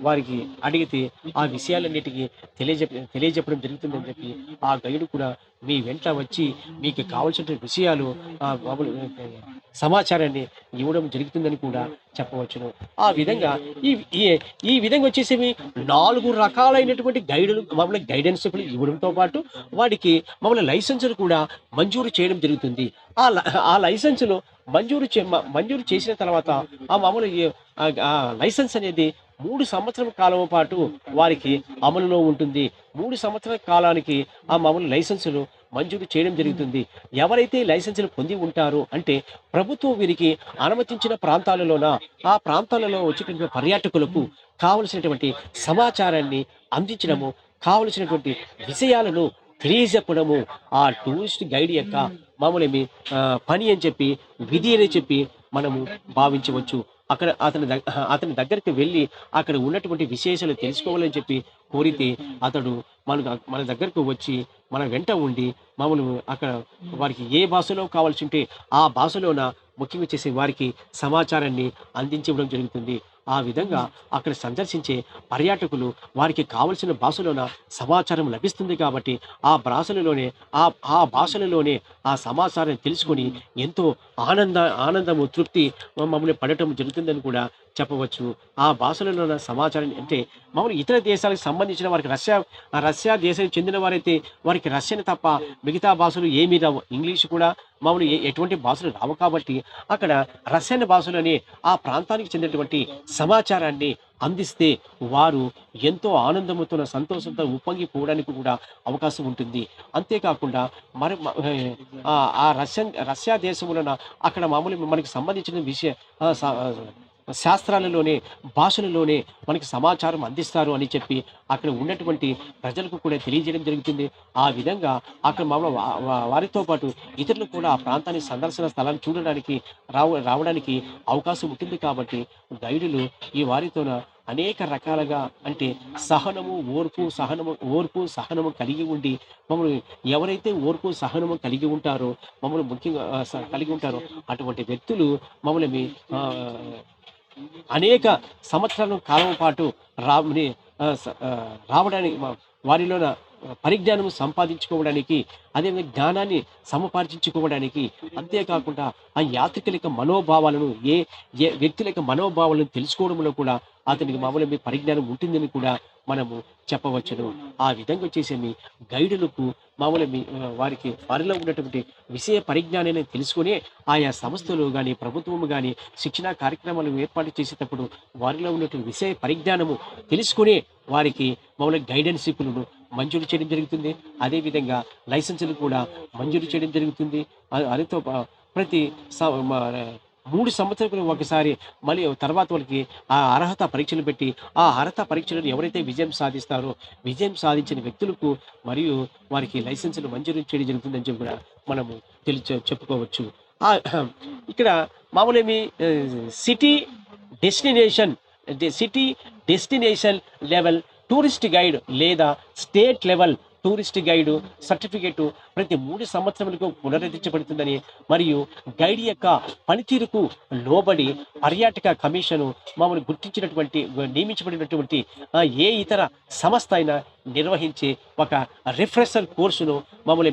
వారికి అడిగితే ఆ విషయాలన్నిటికీ తెలియజెప్పడం జరుగుతుందని చెప్పి ఆ గైడు కూడా మీ వెంట వచ్చి మీకు కావాల్సిన విషయాలు మామూలు సమాచారాన్ని ఇవ్వడం జరుగుతుందని కూడా చెప్పవచ్చును. ఆ విధంగా ఈ ఈ ఈ విధంగా వచ్చేసేవి 4 రకాలైనటువంటి గైడులు మామూలుగా గైడెన్స్ ఇవ్వడంతో పాటు వాడికి మామూలు లైసెన్సులు కూడా మంజూరు చేయడం జరుగుతుంది. ఆ లైసెన్సులు మంజూరు చేసిన తర్వాత ఆ మామూలు ఆ లైసెన్స్ అనేది 3 సంవత్సరాల కాలం పాటు వారికి అమలులో ఉంటుంది. 3 సంవత్సరాల కాలానికి ఆ మామూలు లైసెన్సులు మంజూరు చేయడం జరుగుతుంది. ఎవరైతే లైసెన్సులు పొంది ఉంటారో అంటే ప్రభుత్వం వీరికి అనుమతించిన ప్రాంతాలలోన ఆ ప్రాంతాలలో వచ్చేటువంటి పర్యాటకులకు కావలసినటువంటి సమాచారాన్ని అందించడము, కావలసినటువంటి విషయాలను తెలియజెప్పడము ఆ టూరిస్ట్ గైడ్ యొక్క మామూలేమి పని అని చెప్పి, విధి అని చెప్పి మనము భావించవచ్చు. అక్కడ అతని దగ్గరికి వెళ్ళి అక్కడ ఉన్నటువంటి విశేషాలు తెలుసుకోవాలని చెప్పి కోరితే అతడు మన దగ్గరకు వచ్చి మన వెంట ఉండి మామూలు అక్కడ వారికి ఏ భాషలో కావాల్సి ఉంటే ఆ భాషలోన ముఖ్యంగా చేసే వారికి సమాచారాన్ని అందించడం జరుగుతుంది. ఆ విధంగా అక్కడ సందర్శించే పర్యాటకులు వారికి కావలసిన భాషలోన సమాచారం లభిస్తుంది కాబట్టి ఆ భాషలలోనే ఆ ఆ భాషలలోనే ఆ సమాచారం తెలుసుకొని ఎంతో ఆనందము, తృప్తి మమ్మల్ని పడటం జరుగుతుందని కూడా చెప్పవచ్చు. ఆ భాషలలో ఉన్న సమాచారం అంటే మామూలు ఇతర దేశాలకు సంబంధించిన వారికి రష్యా దేశానికి చెందిన వారైతే వారికి రష్యన్ తప్ప మిగతా భాషలు ఏమీ రావు. ఇంగ్లీష్ కూడా మామూలు ఎటువంటి భాషలు రావు కాబట్టి అక్కడ రష్యన్ భాషలోనే ఆ ప్రాంతానికి చెందినటువంటి సమాచారాన్ని అందిస్తే వారు ఎంతో ఆనందముతో సంతోషంతో ఉప్పొంగిపోవడానికి కూడా అవకాశం ఉంటుంది. అంతేకాకుండా మరి ఆ రష్యా దేశంలోన అక్కడ మామూలు మనకి సంబంధించిన శాస్త్రాలలోనే భాషలలోనే మనకి సమాచారం అందిస్తారు అని చెప్పి అక్కడ ఉన్నటువంటి ప్రజలకు కూడా తెలియజేయడం జరుగుతుంది. ఆ విధంగా అక్కడ మామూలు వారితో పాటు ఇతరులు కూడా ఆ ప్రాంతాన్ని సందర్శన స్థలాన్ని చూడడానికి రావడానికి అవకాశం ఉంటుంది కాబట్టి గైడులు ఈ వారితోన అనేక రకాలుగా అంటే ఓర్పు సహనము కలిగి ఉండి మమ్మల్ని ఎవరైతే ఓర్పు సహనము కలిగి ఉంటారో మమ్మల్ని ముఖ్యంగా కలిగి ఉంటారో అటువంటి వ్యక్తులు మమ్మల్ని అనేక సంవత్సరాల కాలం పాటు రాని రావడానికి వారిలోన పరిజ్ఞానం సంపాదించుకోవడానికి, అదేవిధంగా జ్ఞానాన్ని సముపార్జించుకోవడానికి, అంతేకాకుండా ఆ యాత్రికుల యొక్క మనోభావాలను ఏ ఏ వ్యక్తుల యొక్క మనోభావాలను తెలుసుకోవడంలో కూడా అతనికి మామూలుగా పరిజ్ఞానం ఉంటుందని కూడా మనము చెప్పవచ్చును. ఆ విధంగా వచ్చేసేమి గైడులకు మామూలు వారికి వారిలో ఉన్నటువంటి విషయ పరిజ్ఞానాన్ని తెలుసుకొని ఆయా సంస్థలు కానీ ప్రభుత్వము కానీ శిక్షణా కార్యక్రమాలు ఏర్పాటు చేసేటప్పుడు వారిలో ఉన్నటువంటి విషయ పరిజ్ఞానము తెలుసుకుని వారికి మామూలుగా గైడెన్షిప్లను మంజూరు చేయడం జరుగుతుంది. అదేవిధంగా లైసెన్సులు కూడా మంజూరు చేయడం జరుగుతుంది. అదితో ప్రతి 3 సంవత్సరాలకు ఒకసారి మళ్ళీ తర్వాత వాళ్ళకి ఆ అర్హత పరీక్షలు పెట్టి ఆ అర్హత పరీక్షలను ఎవరైతే విజయం సాధిస్తారో విజయం సాధించిన వ్యక్తులకు మరియు వారికి లైసెన్సులు మంజూరు చేయడం జరుగుతుందని చెప్పి కూడా మనము చెప్పుకోవచ్చు. ఆ, ఇక్కడ మామూలు city destination city destination level tourist guide లేదా state level tourist guide certificate ప్రతి 3 సంవత్సరములకు పునరుద్ధరించబడుతుందని మరియు గైడ్ యొక్క పనితీరుకు లోబడి పర్యాటక కమిషను మామూలు నియమించబడినటువంటి ఏ ఇతర సంస్థ అయినా నిర్వహించే ఒక రిఫ్రెషర్ కోర్సును మామూలు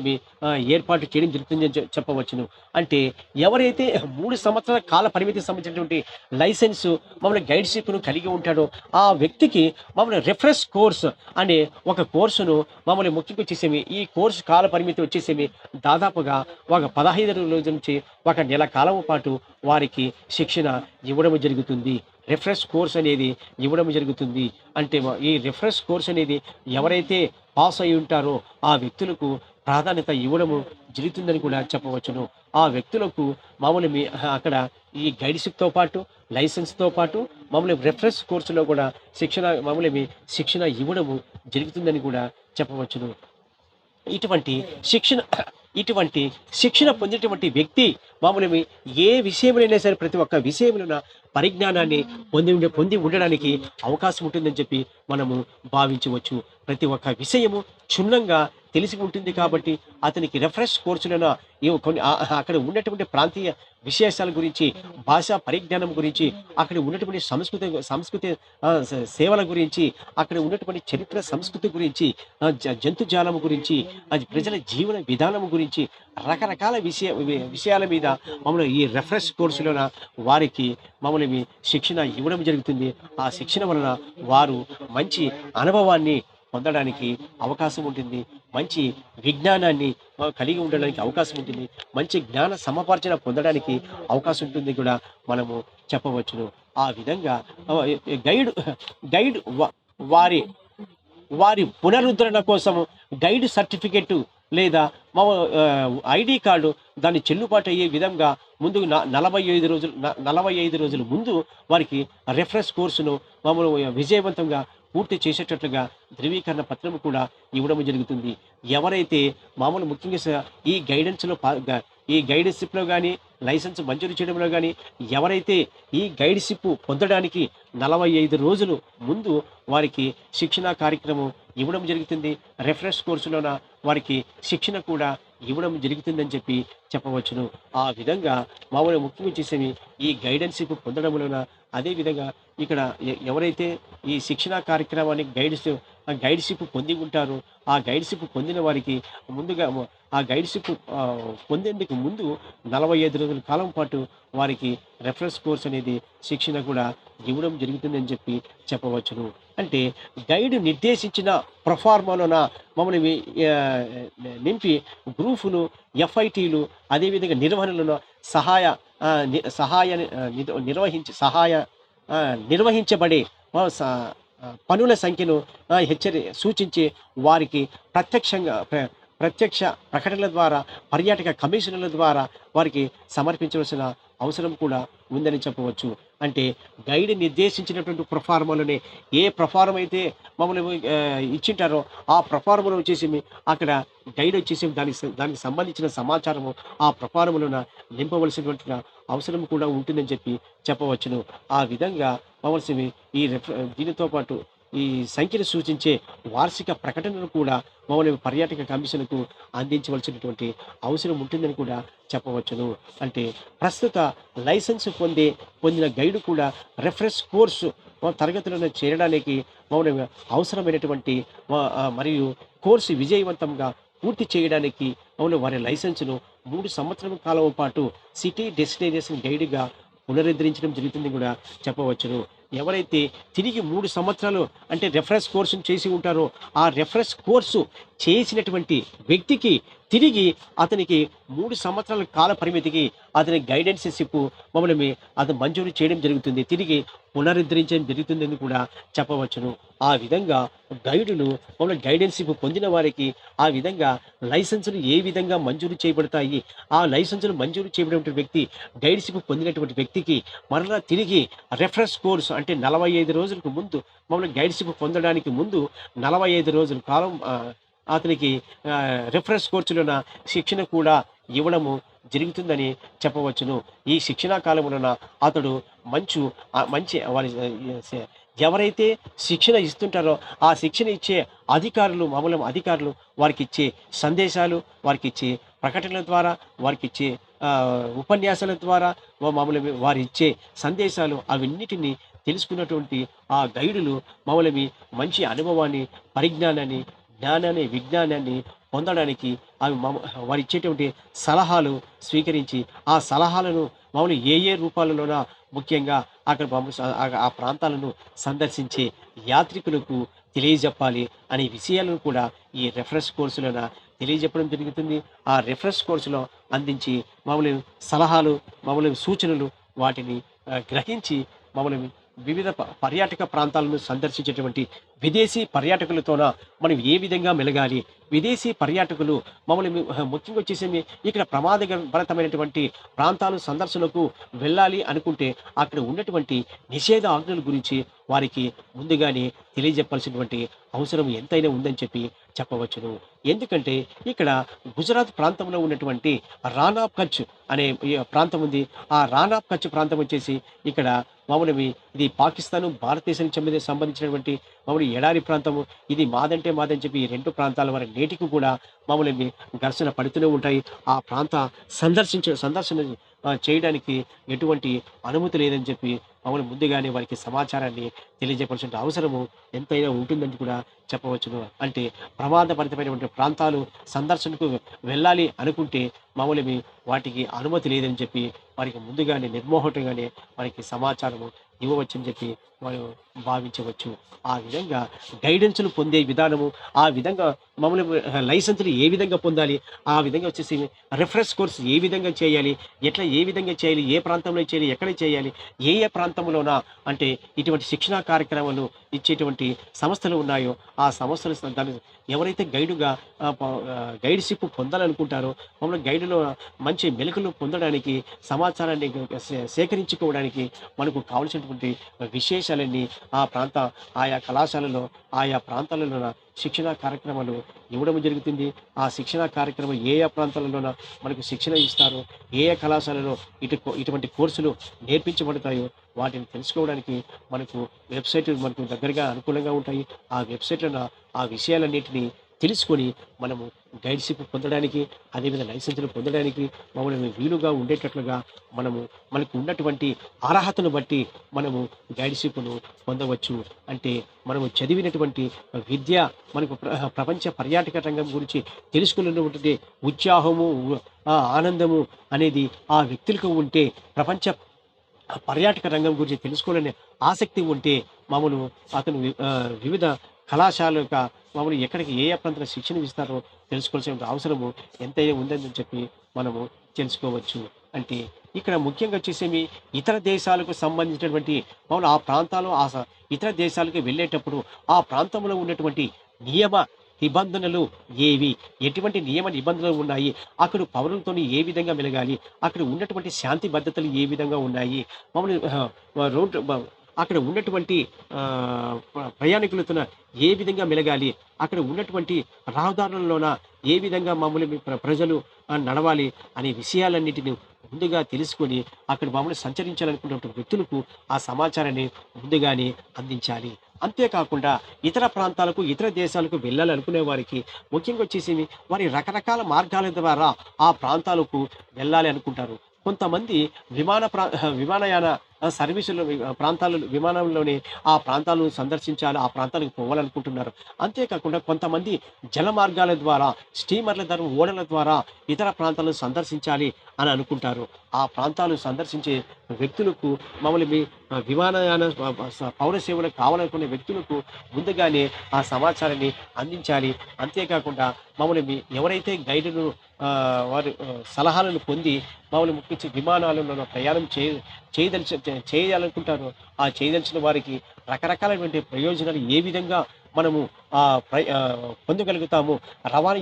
ఏర్పాటు చేయడం జరుగుతుందని చెప్పవచ్చును. అంటే ఎవరైతే 3 సంవత్సరాల కాల పరిమితికి సంబంధించినటువంటి లైసెన్సు మామూలు గైడ్షిప్ను కలిగి ఉంటాడో ఆ వ్యక్తికి మామూలు రిఫ్రెష్ కోర్స్ అనే ఒక కోర్సును మామూలు ముఖ్యంగా వచ్చేసేమి ఈ కోర్సు కాల పరిమితి వచ్చేసేమి దాదాపుగా ఒక 15 రోజుల నుంచి ఒక నెల కాలం పాటు వారికి శిక్షణ ఇవ్వడం జరుగుతుంది. రిఫ్రెష్ కోర్స్ అనేది ఇవ్వడం జరుగుతుంది. అంటే ఈ రిఫ్రెష్ కోర్స్ అనేది ఎవరైతే పాస్ అయి ఉంటారో ఆ వ్యక్తులకు ప్రాధాన్యత ఇవ్వడము జరుగుతుందని కూడా చెప్పవచ్చును. ఆ వ్యక్తులకు మామూలు అక్కడ ఈ గైడ్షిప్తో పాటు లైసెన్స్తో పాటు మామూలు రిఫ్రెష్ కోర్సులో కూడా శిక్షణ ఇవ్వడము జరుగుతుందని కూడా చెప్పవచ్చును. ఇటువంటి శిక్షణ పొందినటువంటి వ్యక్తి మామూలు ఏ విషయంలోనైనా సరే ప్రతి ఒక్క విషయంలో పరిజ్ఞానాన్ని పొంది ఉండడానికి అవకాశం ఉంటుందని చెప్పి మనము భావించవచ్చు. ప్రతి ఒక్క విషయము క్షుణ్ణంగా తెలిసి ఉంటుంది కాబట్టి అతనికి రిఫ్రెష్ కోర్సులను కొన్ని అక్కడ ఉన్నటువంటి ప్రాంతీయ విశేషాల గురించి భాషా పరిజ్ఞానం గురించి అక్కడ ఉన్నటువంటి సంస్కృతి సేవల గురించి అక్కడ ఉన్నటువంటి చరిత్ర సంస్కృతి గురించి జంతుజాలం గురించి ప్రజల జీవన విధానం గురించి రకరకాల విషయాల మీద మమ్మల్ని ఈ రిఫ్రెష్ కోర్సులోన వారికి మమ్మల్ని శిక్షణ ఇవ్వడం జరుగుతుంది. ఆ శిక్షణ వలన వారు మంచి అనుభవాన్ని పొందడానికి అవకాశం ఉంటుంది. మంచి విజ్ఞానాన్ని కలిగి ఉండడానికి అవకాశం ఉంటుంది. మంచి జ్ఞాన సమపార్జన పొందడానికి అవకాశం ఉంటుంది కూడా మనము చెప్పవచ్చును. ఆ విధంగా గైడ్ వారి వారి పునరుద్ధరణ కోసము గైడ్ సర్టిఫికెట్ లేదా మా ఐడి కార్డు దాన్ని చెల్లుబాటు అయ్యే విధంగా ముందు 45 రోజుల ముందు వారికి రిఫరెన్స్ కోర్సును మామూలు విజయవంతంగా పూర్తి చేసేటట్లుగా ధృవీకరణ పత్రం కూడా ఇవ్వడం జరుగుతుంది. ఎవరైతే మామూలు ముఖ్యంగా ఈ గైడ్షిప్లో కానీ లైసెన్స్ మంజూరు చేయడంలో కానీ ఎవరైతే ఈ గైడ్షిప్ పొందడానికి 45 రోజులు ముందు వారికి శిక్షణా కార్యక్రమం ఇవ్వడం జరుగుతుంది. రిఫ్రెష్ కోర్సులోన వారికి శిక్షణ కూడా ఇవ్వడం జరుగుతుందని చెప్పవచ్చును. ఆ విధంగా మామూలు ముఖ్యంగా చేసేవి ఈ గైడెన్షిప్ పొందడంలోన అదేవిధంగా ఇక్కడ ఎవరైతే ఈ శిక్షణా కార్యక్రమాన్ని గైడ్షిప్ పొంది ఉంటారో ఆ గైడ్షిప్ పొందిన వారికి ముందుగా ఆ గైడ్షిప్ పొందేందుకు ముందు 45 రోజుల కాలం పాటు వారికి రెఫరెన్స్ కోర్స్ అనేది శిక్షణ కూడా ఇవ్వడం జరుగుతుందని చెప్పవచ్చును. అంటే గైడ్ నిర్దేశించిన ప్రొఫార్మాలోన మమ్మల్ని నింపి గ్రూపులు ఎఫ్ఐటీలు అదేవిధంగా నిర్వహణలను నిర్వహించబడే పనుల సంఖ్యను సూచించే వారికి ప్రత్యక్ష ప్రకటనల ద్వారా పర్యాటక కమిషనర్ల ద్వారా వారికి సమర్పించవలసిన అవసరం కూడా ఉందని చెప్పవచ్చు. అంటే గైడ్ నిర్దేశించినటువంటి ప్రొఫార్మాలోనే ఏ ప్రొఫార్మ్ అయితే మమ్మల్ని ఇచ్చింటారో ఆ ప్రొఫార్మలో వచ్చేసి అక్కడ గైడ్ వచ్చేసి దానికి సంబంధించిన సమాచారము ఆ ప్రొఫార్ములను నింపవలసినటువంటి అవసరం కూడా ఉంటుందని చెప్పవచ్చును. ఆ విధంగా మమ్మల్ని దీనితో పాటు ఈ సంఖ్యను సూచించే వార్షిక ప్రకటనను కూడా మమ్మల్ని పర్యాటక కమిషన్కు అందించవలసినటువంటి అవసరం ఉంటుందని కూడా చెప్పవచ్చును. అంటే ప్రస్తుత లైసెన్స్ పొందిన గైడ్ కూడా రిఫరెన్స్ కోర్సు తరగతులను చేరడానికి మమ్మల్ని అవసరమైనటువంటి మరియు కోర్సు విజయవంతంగా పూర్తి చేయడానికి మమ్మల్ని వారి లైసెన్సును 3 సంవత్సరాల కాలం పాటు సిటీ డెస్టినేషన్ గైడ్గా పునరుద్ధరించడం జరుగుతుంది కూడా చెప్పవచ్చును. ఎవరైతే తిరిగి 3 సంవత్సరాలు అంటే రిఫరెన్స్ కోర్సును చేసి ఉంటారో, ఆ రిఫరెన్స్ కోర్సు చేసినటువంటి వ్యక్తికి తిరిగి అతనికి 3 సంవత్సరాల కాల పరిమితికి అతని గైడెన్స్‌షిప్ మమ్మల్ని అది మంజూరు చేయడం జరుగుతుంది. తిరిగి పునరుద్ధరించడం జరుగుతుందని కూడా చెప్పవచ్చును. ఆ విధంగా గైడులు మమ్మల్ని గైడెన్స్‌షిప్ పొందిన వారికి ఆ విధంగా లైసెన్సులు ఏ విధంగా మంజూరు చేయబడతాయి, ఆ లైసెన్సులు మంజూరు చేయబడినటువంటి వ్యక్తి గైడ్‌షిప్ పొందినటువంటి వ్యక్తికి మరలా తిరిగి రెఫరెన్స్ కోర్స్ అంటే 45 రోజులకు ముందు మమ్మల్ని గైడ్‌షిప్ పొందడానికి ముందు 45 రోజుల కాలం అతనికి రిఫరెన్స్ కోర్సులోన శిక్షణ కూడా ఇవ్వడము జరుగుతుందని చెప్పవచ్చును. ఈ శిక్షణా కాలములోన అతడు మంచి వారి ఎవరైతే శిక్షణ ఇస్తుంటారో, ఆ శిక్షణ ఇచ్చే అధికారులు మామూలు అధికారులు వారికిచ్చే సందేశాలు, వారికిచ్చే ప్రకటనల ద్వారా, వారికిచ్చే ఉపన్యాసాల ద్వారా మామూలు వారిచ్చే సందేశాలు అవన్నిటిని తెలుసుకున్నటువంటి ఆ గైడులు మామూలు మంచి అనుభవాన్ని, పరిజ్ఞానాన్ని, జ్ఞానాన్ని, విజ్ఞానాన్ని పొందడానికి అవి వారిచ్చేటువంటి సలహాలు స్వీకరించి, ఆ సలహాలను మామూలు ఏ ఏ రూపాలలోన ముఖ్యంగా అక్కడ ఆ ప్రాంతాలను సందర్శించే యాత్రికులకు తెలియజెప్పాలి అనే విషయాలను కూడా ఈ రిఫరెన్స్ కోర్సులోన తెలియజెప్పడం జరుగుతుంది. ఆ రిఫరెన్స్ కోర్సులో అందించి మామూలు సలహాలు, మామూలు సూచనలు వాటిని గ్రహించి మామూలు వివిధ పర్యాటక ప్రాంతాలను సందర్శించేటువంటి విదేశీ పర్యాటకులతోన మనం ఏ విధంగా మెలగాలి, విదేశీ పర్యాటకులు మమ్మల్ని ముఖ్యంగా వచ్చేసి ఇక్కడ ప్రమాదకరమైనటువంటి ప్రాంతాలు సందర్శనకు వెళ్ళాలి అనుకుంటే అక్కడ ఉన్నటువంటి నిషేధ ఆజ్ఞల గురించి వారికి ముందుగానే తెలియజెప్పాల్సినటువంటి అవసరం ఎంతైనా ఉందని చెప్పవచ్చును. ఎందుకంటే ఇక్కడ గుజరాత్ ప్రాంతంలో ఉన్నటువంటి రాణా ఆఫ్ కచ్ అనే ఈ ప్రాంతం ఉంది. ఆ రాణా ఆఫ్ కచ్ ప్రాంతం వచ్చేసి ఇక్కడ మామూలువి ఇది పాకిస్తాను, భారతదేశానికి సంబంధించినటువంటి మామూలు ఎడారి ప్రాంతము. ఇది మాదంటే మాదని చెప్పి ఈ 2 ప్రాంతాల వారి నేటికి కూడా మామూలువి ఘర్షణ పడుతూనే ఉంటాయి. ఆ ప్రాంత సందర్శన చేయడానికి ఎటువంటి అనుమతి లేదని చెప్పి మామూలు ముందుగానే వారికి సమాచారాన్ని తెలియజేయవలసిన అవసరము ఎంతైనా ఉంటుందని కూడా చెప్పవచ్చును. అంటే ప్రమాదభరితమైనటువంటి ప్రాంతాలు సందర్శనకు వెళ్ళాలి అనుకుంటే మామూలువి వాటికి అనుమతి లేదని చెప్పి వారికి ముందుగానే నిర్మోహటంగానే వారికి సమాచారము ఇవ్వవచ్చని చెప్పి వారు భావించవచ్చు. ఆ విధంగా గైడెన్స్‌లు పొందే విధానము, ఆ విధంగా మామూలు లైసెన్స్‌లు ఏ విధంగా పొందాలి, ఆ విధంగా వచ్చేసి రిఫరెన్స్ కోర్స్ ఏ విధంగా చేయాలి, ఏ విధంగా చేయాలి, ఏ ప్రాంతంలో చేయాలి, ఎక్కడ చేయాలి, ఏ ప్రాంతంలోన అంటే ఇటువంటి శిక్షణా కార్యక్రమాలు ఇచ్చేటువంటి సంస్థలు ఉన్నాయో, ఆ సంస్థలు దాన్ని ఎవరైతే గైడ్‌షిప్ పొందాలనుకుంటారో మామూలుగా గైడ్‌లో మంచి మెళకువలు పొందడానికి, సమాచారాన్ని సేకరించుకోవడానికి మనకు కావాల్సినటువంటి విశేషాలన్నీ ఆయా కళాశాలలో, ఆయా ప్రాంతాలలోన శిక్షణా కార్యక్రమాలు ఇవ్వడం జరుగుతుంది. ఆ శిక్షణా కార్యక్రమం ఏ ప్రాంతాలలోన మనకు శిక్షణ ఇస్తారో, కళాశాలలో ఇటువంటి కోర్సులు నేర్పించబడతాయో వాటిని తెలుసుకోవడానికి మనకు మనకు దగ్గరగా అనుకూలంగా ఉంటాయి. ఆ వెబ్‌సైట్‌లోన ఆ విషయాలన్నిటిని తెలుసుకొని మనము గైడ్‌షిప్ పొందడానికి, అదేవిధంగా లైసెన్సులు పొందడానికి వీలుగా ఉండేటట్లుగా మనకు ఉన్నటువంటి అర్హతను బట్టి మనము గైడ్‌షిప్‌ను పొందవచ్చు. అంటే మనము చదివినటువంటి విద్య మనకు ప్రపంచ పర్యాటక రంగం గురించి తెలుసుకున్నటువంటి ఉత్సాహము, ఆనందము అనేది ఆ వ్యక్తులకు ఉంటే, ప్రపంచ పర్యాటక రంగం గురించి తెలుసుకోవాలనే ఆసక్తి ఉంటే మామూలు అతను వివిధ కళాశాల యొక్క మామూలు ఎక్కడికి ప్రాంతంలో శిక్షణ ఇస్తారో తెలుసుకోవాల్సిన అవసరము ఎంతైనా ఉందని చెప్పి మనము తెలుసుకోవచ్చు. అంటే ఇక్కడ ముఖ్యంగా వచ్చేసేమి ఇతర దేశాలకు సంబంధించినటువంటి మామూలు ఆ ప్రాంతాలు ఇతర దేశాలకు వెళ్ళేటప్పుడు ఆ ప్రాంతంలో ఉన్నటువంటి నియమ నిబంధనలు ఏవి, ఎటువంటి నియమ నిబంధనలు ఉన్నాయి, అక్కడ పౌరులతోని ఏ విధంగా మెలగాలి, అక్కడ ఉన్నటువంటి శాంతి భద్రతలు ఏ విధంగా ఉన్నాయి, మామూలు రోడ్డు అక్కడ ఉన్నటువంటి ప్రయాణికులతోన ఏ విధంగా మెలగాలి, అక్కడ ఉన్నటువంటి రహదారులలోన ఏ విధంగా మామూలు ప్రజలు నడవాలి అనే విషయాలన్నిటిని ముందుగా తెలుసుకొని అక్కడ మామూలు సంచరించాలనుకున్నటువంటి వ్యక్తులకు ఆ సమాచారాన్ని ముందుగానే అందించాలి. అంతేకాకుండా ఇతర ప్రాంతాలకు, ఇతర దేశాలకు వెళ్ళాలనుకునే వారికి ముఖ్యంగా వచ్చేసి వారి రకరకాల మార్గాల ద్వారా ఆ ప్రాంతాలకు వెళ్ళాలి అనుకుంటారు. కొంతమంది విమానయాన సర్వీసులు ప్రాంతాలు విమానంలోని ఆ ప్రాంతాలను సందర్శించాలి, ఆ ప్రాంతాలకు పోవాలనుకుంటున్నారు. అంతేకాకుండా కొంతమంది జల మార్గాల ద్వారా, స్టీమర్ల ద్వారా, ఓడల ద్వారా ఇతర ప్రాంతాలను సందర్శించాలి అని అనుకుంటారు. ఆ ప్రాంతాలు సందర్శించే వ్యక్తులకు మామూలు విమానయాన పౌర సేవలు కావాలనుకునే వ్యక్తులకు ముందుగానే ఆ సమాచారాన్ని అందించాలి. అంతేకాకుండా మామూలు ఎవరైతే గైడును వారి సలహాలను పొంది మామూలు ముఖ్యించి విమానాలలో ప్రయాణం చేయాలనుకుంటారో, ఆ చేయదలిచిన వారికి రకరకాలైనటువంటి ప్రయోజనాలు ఏ విధంగా మనము పొందగలుగుతాము,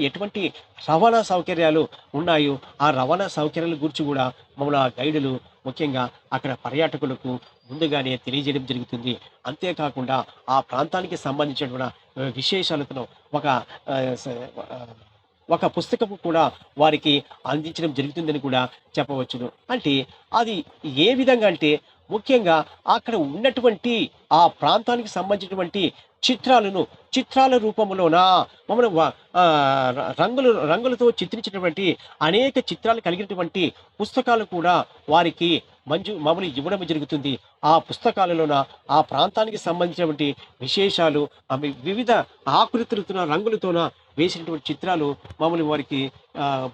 ఎటువంటి రవాణా సౌకర్యాలు ఉన్నాయో, ఆ రవాణా సౌకర్యాల గురించి కూడా మమ్మల్ని ఆ గైడులు ముఖ్యంగా అక్కడ పర్యాటకులకు ముందుగానే తెలియజేయడం జరుగుతుంది. అంతేకాకుండా ఆ ప్రాంతానికి సంబంధించినటువంటి విశేషాలతో ఒక ఆహ్, స ఆహ్, ఒక పుస్తకము కూడా వారికి అందించడం జరుగుతుందని కూడా చెప్పవచ్చును. అంటే అది ఏ విధంగా అంటే ముఖ్యంగా అక్కడ ఉన్నటువంటి ఆ ప్రాంతానికి సంబంధించినటువంటి చిత్రాలను చిత్రాల రూపంలోన మమ్మల్ని రంగులతో చిత్రించినటువంటి అనేక చిత్రాలు కలిగినటువంటి పుస్తకాలు కూడా వారికి మామూలు ఇవ్వడం జరుగుతుంది. ఆ పుస్తకాలలోన ఆ ప్రాంతానికి సంబంధించినటువంటి విశేషాలు, వివిధ ఆకృతులతోన, రంగులతోన వేసినటువంటి చిత్రాలు మామూలు వారికి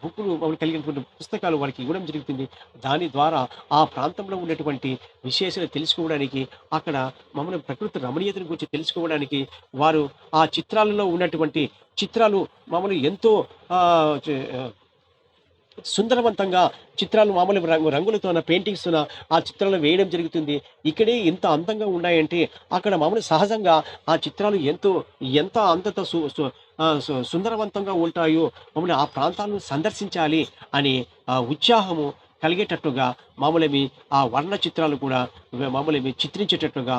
బుక్కులు మామూలు కలిగినటువంటి పుస్తకాలు వారికి ఇవ్వడం జరుగుతుంది. దాని ద్వారా ఆ ప్రాంతంలో ఉన్నటువంటి విశేషాలు తెలుసుకోవడానికి, అక్కడ మామూలు ప్రకృతి రమణీయతను గురించి తెలుసుకోవడానికి వారు ఆ చిత్రాలలో ఉన్నటువంటి చిత్రాలు మామూలు ఎంతో ఆహ్, చే సుందరవంతంగా చిత్రాలు మామూలు రంగులతోన, పెయింటింగ్స్‌తోన ఆ చిత్రాలు వేయడం జరుగుతుంది. ఇక్కడే ఇంత అందంగా ఉన్నాయంటే, అక్కడ మామూలు సహజంగా ఆ చిత్రాలు ఎంత అంతత సు సు సుందరవంతంగా ఉంటాయో, మామూలు ఆ ప్రాంతాలను సందర్శించాలి అనే ఉత్సాహము కలిగేటట్టుగా మామూలేమి ఆ వర్ణ చిత్రాలు కూడా మామూలేమి చిత్రించేటట్టుగా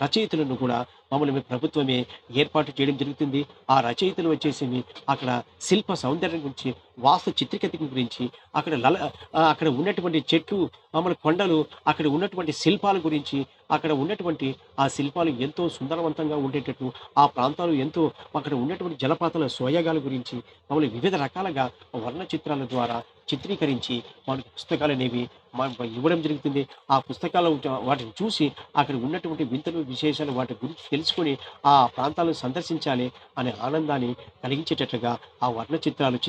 రచయితలను కూడా మామూలేమి ప్రభుత్వమే ఏర్పాటు చేయడం జరుగుతుంది. ఆ రచయితలు వచ్చేసేమి అక్కడ శిల్ప సౌందర్యం గురించి, వాస్తు చిత్రీకరణ గురించి, అక్కడ ఉన్నటువంటి చెట్లు, మామూలు కొండలు, అక్కడ ఉన్నటువంటి శిల్పాల గురించి, అక్కడ ఉన్నటువంటి ఆ శిల్పాలు ఎంతో సుందరవంతంగా ఉండేటట్టు, ఆ ప్రాంతాలు ఎంతో అక్కడ ఉన్నటువంటి జలపాతాల సోయగాల గురించి మామూలు వివిధ రకాలుగా వర్ణ చిత్రాల ద్వారా చిత్రీకరించి మనకు పుస్తకాలనేవి ఇవ్వడం జరుగుతుంది. ఆ పుస్తకాలు వాటిని చూసి అక్కడ ఉన్నటువంటి వింతలు, విశేషాలు వాటి గురించి తెలుసుకొని ఆ ప్రాంతాలను సందర్శించాలి అనే ఆనందాన్ని కలిగించేటట్లుగా ఆ వర్ణ చిత్రాలు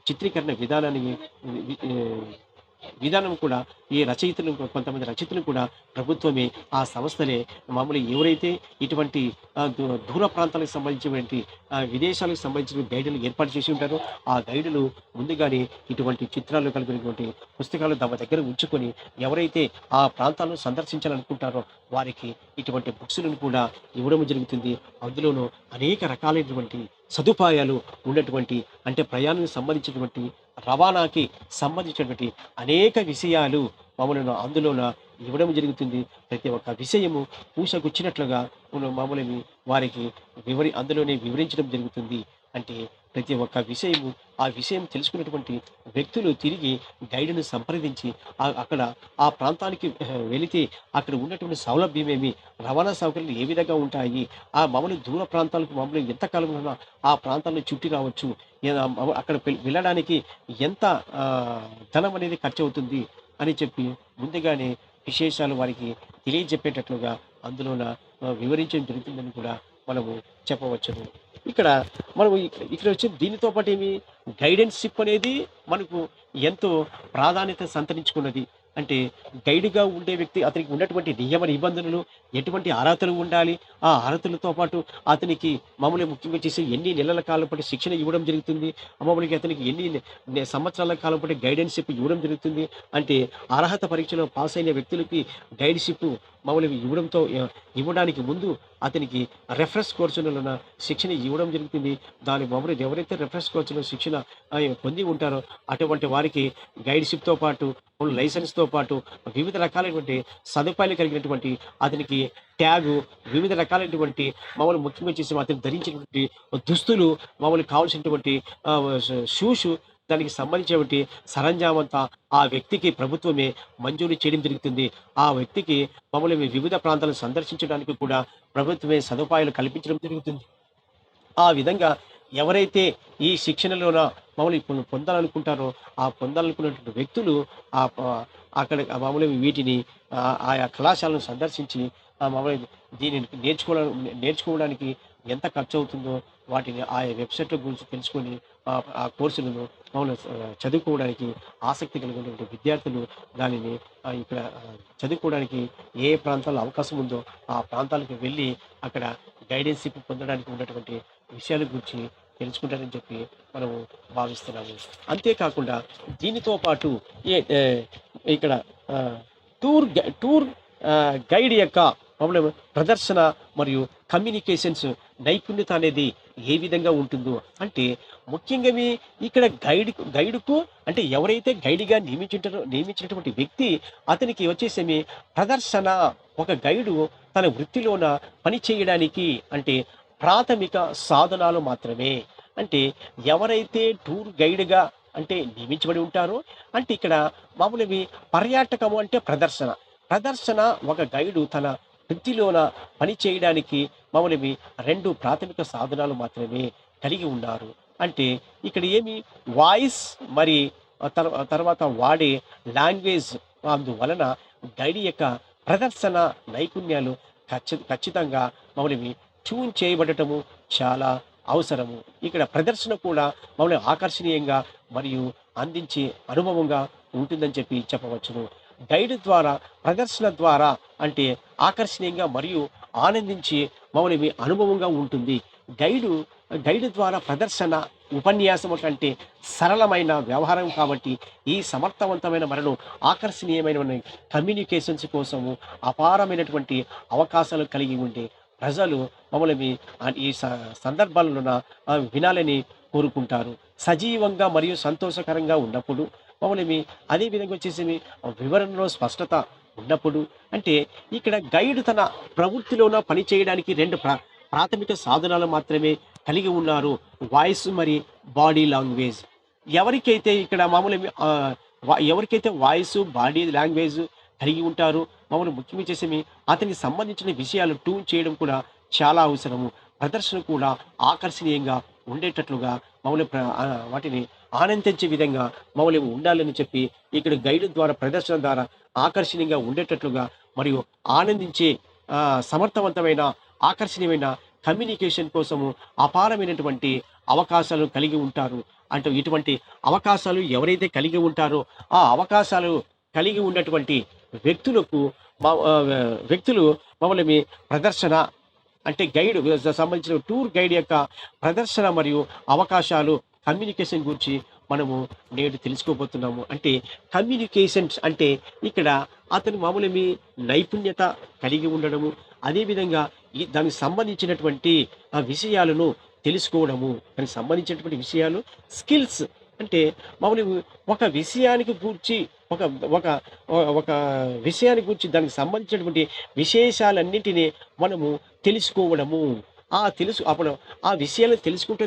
చిత్రీకరణ విధానాన్ని విధానం కూడా ఈ రచయితలు, కొంతమంది రచయితలు కూడా ప్రభుత్వమే, ఆ సంస్థలే మామూలు ఎవరైతే ఇటువంటి దూర ప్రాంతాలకు సంబంధించినటువంటి విదేశాలకు సంబంధించిన గైడులు ఏర్పాటు చేసి ఉంటారో, ఆ గైడులు ముందుగానే ఇటువంటి చిత్రాలు కలిగినటువంటి పుస్తకాలు తమ దగ్గర ఉంచుకొని ఎవరైతే ఆ ప్రాంతాలను సందర్శించాలనుకుంటారో వారికి ఇటువంటి బుక్స్‌లను కూడా ఇవ్వడం జరుగుతుంది. అందులోనూ అనేక రకాలైనటువంటి సదుపాయాలు ఉన్నటువంటి, అంటే ప్రయాణానికి సంబంధించినటువంటి, రవాణాకి సంబంధించినటువంటి అనేక విషయాలు మామూలుగా అందులోన ఇవ్వడం జరుగుతుంది. ప్రతి ఒక్క విషయము పూసగుచ్చినట్లుగా మామూలుని వారికి అందులోనే వివరించడం జరుగుతుంది. అంటే ప్రతి ఒక్క విషయము, ఆ విషయం తెలుసుకున్నటువంటి వ్యక్తులు తిరిగి గైడ్‌ని సంప్రదించి అక్కడ ఆ ప్రాంతానికి వెళితే అక్కడ ఉన్నటువంటి సౌలభ్యమేమి, రవాణా సౌకర్యాలు ఏ విధంగా ఉంటాయి, ఆ మామూలు దూర ప్రాంతాలకు మామూలు ఎంత కాలంలో ఆ ప్రాంతాలను చుట్టి రావచ్చు, అక్కడ వెళ్ళడానికి ఎంత ధనం అనేది ఖర్చవుతుంది అని చెప్పి ముందుగానే విశేషాలు వారికి తెలియజెప్పేటట్లుగా అందులోన వివరించడం జరుగుతుందని కూడా మనము చెప్పవచ్చును. ఇక్కడ మనము ఇక్కడ వచ్చి దీనితో పాటు గైడెన్స్‌షిప్ అనేది మనకు ఎంతో ప్రాధాన్యత సంతరించుకున్నది. అంటే గైడ్‌గా ఉండే వ్యక్తి అతనికి ఉన్నటువంటి నియమ నిబంధనలు, ఎటువంటి అర్హతలు ఉండాలి, ఆ అర్హతలతో పాటు అతనికి మామూలుగా ముఖ్యంగా చేసి ఎన్ని నెలల కాలం పాటు శిక్షణ ఇవ్వడం జరుగుతుంది, మామూలుగా అతనికి ఎన్ని సంవత్సరాల కాలం పాటు గైడెన్స్‌షిప్ ఇవ్వడం జరుగుతుంది. అంటే అర్హత పరీక్షలో పాస్ అయిన వ్యక్తులకి గైడ్‌షిప్ మామూలుగా ఇవ్వడానికి ముందు అతనికి రెఫరెన్స్ కోర్సులలో శిక్షణ ఇవ్వడం జరుగుతుంది. దాని మామూలుగా ఎవరైతే రెఫరెన్స్ కోర్సులో శిక్షణ పొంది ఉంటారో అటువంటి వారికి గైడ్‌షిప్‌తో పాటు లైసెన్స్‌తో పాటు వివిధ రకాలైనటువంటి సదుపాయాలు కలిగినటువంటి అతనికి ట్యాగు, వివిధ రకాలైనటువంటి మామూలు ముఖ్యంగా చేసి అతను ధరించినటువంటి దుస్తులు, మామూలు కావాల్సినటువంటి షూసు, దానికి సంబంధించినటువంటి సరంజామంతా ఆ వ్యక్తికి ప్రభుత్వమే మంజూరు చేయడం జరుగుతుంది. ఆ వ్యక్తికి మామూలుగా వివిధ ప్రాంతాలను సందర్శించడానికి కూడా ప్రభుత్వమే సదుపాయాలు కల్పించడం జరుగుతుంది. ఆ విధంగా ఎవరైతే ఈ శిక్షణలోన మామూలు ఇప్పుడు పొందాలనుకుంటారో, ఆ పొందాలనుకున్నటువంటి వ్యక్తులు ఆ ప అక్కడ మామూలుగా వీటిని ఆయా కళాశాలను సందర్శించి మామూలుగా దీనిని నేర్చుకోవడానికి ఎంత ఖర్చవుతుందో వాటిని ఆయా వెబ్‌సైట్‌ల గురించి తెలుసుకొని ఆ కోర్సులను చదువుకోవడానికి ఆసక్తి కలిగినటువంటి విద్యార్థులు దానిని ఇక్కడ చదువుకోవడానికి ఏ ప్రాంతాల్లో అవకాశం ఉందో ఆ ప్రాంతాలకు వెళ్ళి అక్కడ గైడెన్‌షిప్ పొందడానికి ఉన్నటువంటి విషయాల గురించి తెలుసుకుంటారని చెప్పి మనము భావిస్తున్నాము. అంతేకాకుండా దీనితో పాటు ఇక్కడ ఆహ్, టూర్ గైడ్ యొక్క మామూలుగా ప్రదర్శన మరియు కమ్యూనికేషన్స్ నైపుణ్యత అనేది ఏ విధంగా ఉంటుందో అంటే ముఖ్యంగా ఇక్కడ గైడ్‌కు అంటే ఎవరైతే గైడ్‌గా నియమించినటువంటి వ్యక్తి అతనికి వచ్చేసేమి ప్రదర్శన ఒక గైడు తన వృత్తిలోన పని చేయడానికి అంటే ప్రాథమిక సాధనాలు మాత్రమే. అంటే ఎవరైతే టూర్ గైడ్‌గా అంటే నియమించబడి ఉంటారో అంటే ఇక్కడ మామూలుగా పర్యాటకము అంటే ప్రదర్శన. ప్రదర్శన ఒక గైడు తన వృత్తిలోన పని చేయడానికి మామూలుగా 2 ప్రాథమిక సాధనాలు మాత్రమే కలిగి ఉన్నారు. అంటే ఇక్కడ వాయిస్ మరి తర్వాత వాడే లాంగ్వేజ్ అందువలన గైడ్ యొక్క ప్రదర్శన నైపుణ్యాలు ఖచ్చితంగా మామూలుగా ట్యూన్ చేయబడటము చాలా అవసరము. ఇక్కడ ప్రదర్శన కూడా మమ్మల్ని ఆకర్షణీయంగా మరియు అందించే అనుభవంగా ఉంటుందని చెప్పవచ్చును. గైడ్ ద్వారా ప్రదర్శన ద్వారా అంటే ఆకర్షణీయంగా మరియు ఆనందించి మమ్మల్ని అనుభవంగా ఉంటుంది. గైడు గైడ్ ద్వారా ప్రదర్శన ఉపన్యాసం కంటే సరళమైన వ్యవహారం కాబట్టి ఈ సమర్థవంతమైన మనను ఆకర్షణీయమైన కమ్యూనికేషన్స్ కోసము అపారమైనటువంటి అవకాశాలు కలిగి ఉండే ప్రజలు మమ్మల్ని ఈ సందర్భాలను వినాలని కోరుకుంటారు. సజీవంగా మరియు సంతోషకరంగా ఉన్నప్పుడు మమ్మల్ని అదే విధంగా వచ్చేసి వివరణలో స్పష్టత ఉన్నప్పుడు అంటే ఇక్కడ గైడ్ తన ప్రవృత్తిలోన పని చేయడానికి 2 ప్రాథమిక సాధనాలు మాత్రమే కలిగి ఉన్నారు. వాయిస్ మరి బాడీ లాంగ్వేజ్. ఎవరికైతే ఇక్కడ మామూలుగా ఎవరికైతే వాయిస్, బాడీ లాంగ్వేజ్ కలిగి ఉంటారో మామూలు ముఖ్యంగా చేసేమి అతనికి సంబంధించిన విషయాలు ట్యూన్ చేయడం కూడా చాలా అవసరము. ప్రదర్శన కూడా ఆకర్షణీయంగా ఉండేటట్లుగా వాటిని ఆనందించే విధంగా మమ్మల్ని ఉండాలని చెప్పి ఇక్కడ గైడ్ ద్వారా ప్రదర్శన ద్వారా ఆకర్షణీయంగా ఉండేటట్లుగా మరియు ఆనందించే సమర్థవంతమైన ఆకర్షణీయమైన కమ్యూనికేషన్ కోసము అపారమైనటువంటి అవకాశాలు కలిగి ఉంటారు. అంటే ఇటువంటి అవకాశాలు ఎవరైతే కలిగి ఉంటారో ఆ అవకాశాలు కలిగి ఉన్నటువంటి వ్యక్తులకు వ్యక్తులు మమ్మల్ని ప్రదర్శన అంటే గైడ్ సంబంధించిన టూర్ గైడ్ యొక్క ప్రదర్శన మరియు అవకాశాలు కమ్యూనికేషన్ గురించి మనము నేడు తెలుసుకోబోతున్నాము. అంటే కమ్యూనికేషన్స్ అంటే ఇక్కడ అతను మామూలు నైపుణ్యత కలిగి ఉండడము, అదేవిధంగా దానికి సంబంధించినటువంటి విషయాలను తెలుసుకోవడము, దానికి సంబంధించినటువంటి విషయాలు స్కిల్స్ అంటే మామూలు ఒక విషయానికి గూర్చి ఒక ఒక ఒక విషయాన్ని గురించి దానికి సంబంధించినటువంటి విశేషాలన్నింటినీ మనము తెలుసుకోవడము. అప్పుడు ఆ విషయాలను తెలుసుకుంటే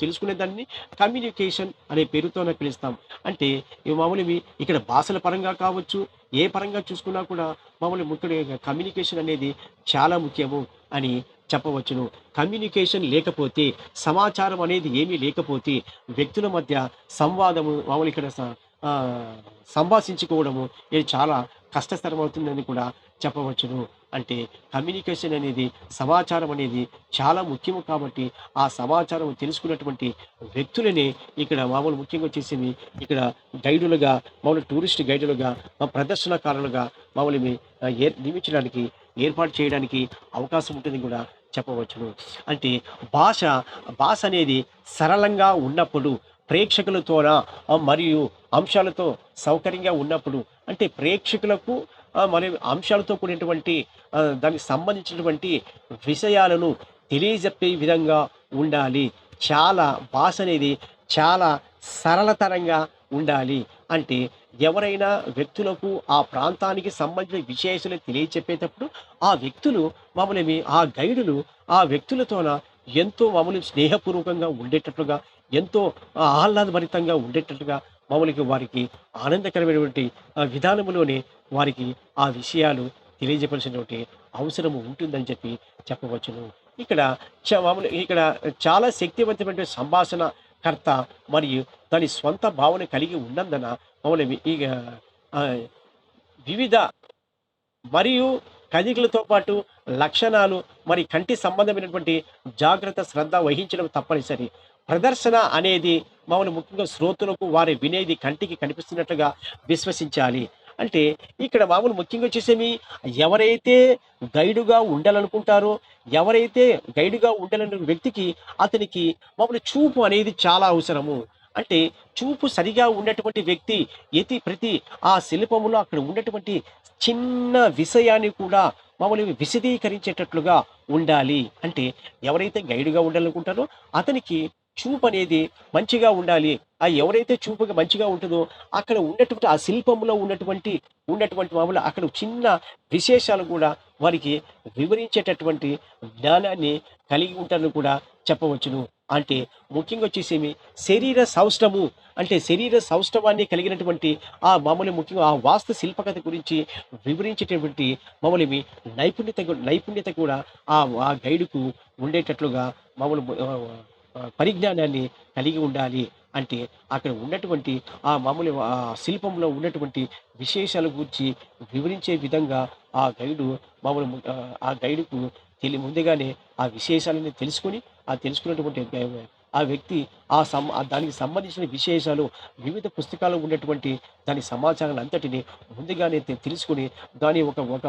తెలుసుకునే దాన్ని కమ్యూనికేషన్ అనే పేరుతోనే పిలుస్తాం. అంటే ఇవి మామూలువి ఇక్కడ భాషల పరంగా కావచ్చు, ఏ పరంగా చూసుకున్నా కూడా మామూలు ముఖ్యంగా కమ్యూనికేషన్ అనేది చాలా ముఖ్యము అని చెప్పవచ్చును. కమ్యూనికేషన్ లేకపోతే, సమాచారం అనేది ఏమీ లేకపోతే వ్యక్తుల మధ్య సంవాదము మామూలు ఇక్కడ సంభాషించుకోవడము ఇది చాలా కష్టతరమవుతుందని కూడా చెప్పవచ్చును. అంటే కమ్యూనికేషన్ అనేది సమాచారం అనేది చాలా ముఖ్యము కాబట్టి ఆ సమాచారం తెలుసుకున్నటువంటి వ్యక్తులని ఇక్కడ మామూలు ముఖ్యంగా వచ్చేసింది ఇక్కడ గైడులుగా మామూలు టూరిస్ట్ గైడులుగా ప్రదర్శనకారులుగా మామూలు నియమించడానికి ఏర్పాటు చేయడానికి అవకాశం ఉంటుంది కూడా చెప్పవచ్చును. అంటే భాష అనేది సరళంగా ఉన్నప్పుడు ప్రేక్షకులతోన మరియు అంశాలతో సౌకర్యంగా ఉన్నప్పుడు అంటే ప్రేక్షకులకు మరియు అంశాలతో కూడినటువంటి దానికి సంబంధించినటువంటి విషయాలను తెలియజెప్పే విధంగా ఉండాలి. భాష అనేది చాలా సరళతరంగా ఉండాలి. అంటే ఎవరైనా వ్యక్తులకు ఆ ప్రాంతానికి సంబంధించిన విశేషాలు తెలియచెప్పేటప్పుడు ఆ వ్యక్తులు మామూలు ఆ గైడులు ఆ వ్యక్తులతోన ఎంతో మామూలు స్నేహపూర్వకంగా ఉండేటట్లుగా, ఎంతో ఆహ్లాదభరితంగా ఉండేటట్లుగా మామూలుగా వారికి ఆనందకరమైనటువంటి విధానంలోనే వారికి ఆ విషయాలు తెలియజెప్పాల్సినటువంటి అవసరం ఉంటుందని చెప్పవచ్చును. ఇక్కడ మామూలు ఇక్కడ చాలా శక్తివంతమైన సంభాషణకర్త మరియు దాని స్వంత భావన కలిగి ఉన్నందున మామూలు వివిధ మరియు కదలికలతో పాటు లక్షణాలు మరి కంటి సంబంధమైనటువంటి జాగ్రత్త శ్రద్ధ వహించడం తప్పనిసరి. ప్రదర్శన అనేది మామూలు ముఖ్యంగా శ్రోతలకు వారి వినేది కంటికి కనిపిస్తున్నట్లుగా విశ్వసించాలి. అంటే ఇక్కడ మామూలు ముఖ్యంగా వచ్చేసేమి ఎవరైతే గైడుగా ఉండాలనుకుంటారో, ఎవరైతే గైడుగా ఉండాలన్న వ్యక్తికి అతనికి మామూలు చూపు అనేది చాలా అవసరము. అంటే చూపు సరిగా ఉన్నటువంటి వ్యక్తి ప్రతి ఆ శిల్పములో అక్కడ ఉన్నటువంటి చిన్న విషయాన్ని కూడా మామూలుగా విశదీకరించేటట్లుగా ఉండాలి. అంటే ఎవరైతే గైడ్‌గా ఉండాలనుకుంటారో అతనికి చూపనేది మంచిగా ఉండాలి. ఎవరైతే చూపుగా మంచిగా ఉంటదో అక్కడ ఉన్నటువంటి ఆ శిల్పంలో ఉన్నటువంటి మామూలు అక్కడ చిన్న విశేషాలు కూడా వారికి వివరించేటటువంటి జ్ఞానాన్ని కలిగి ఉంటారని కూడా చెప్పవచ్చును. అంటే ముఖ్యంగా వచ్చేసేమి శరీర సౌష్ఠవము అంటే శరీర సౌష్ఠవాన్ని కలిగినటువంటి మామూలు ముఖ్యంగా ఆ వాస్తు శిల్పకథ గురించి వివరించేటటువంటి మామూలువి నైపుణ్యత కూడా ఆ ఆ గైడ్‌కు ఉండేటట్లుగా మామూలు పరిజ్ఞానాన్ని కలిగి ఉండాలి. అంటే అక్కడ ఉన్నటువంటి మామూలు శిల్పంలో ఉన్నటువంటి విశేషాల గురించి వివరించే విధంగా ఆ గైడు ఆ గైడుకు ముందుగానే ఆ విశేషాలన్నీ తెలుసుకొని, ఆ తెలుసుకున్నటువంటి ఆ వ్యక్తి దానికి సంబంధించిన విశేషాలు వివిధ పుస్తకాల్లో ఉన్నటువంటి దాని సమాచారాన్ని అంతటిని ముందుగానే తెలుసుకొని దాన్ని ఒక ఒక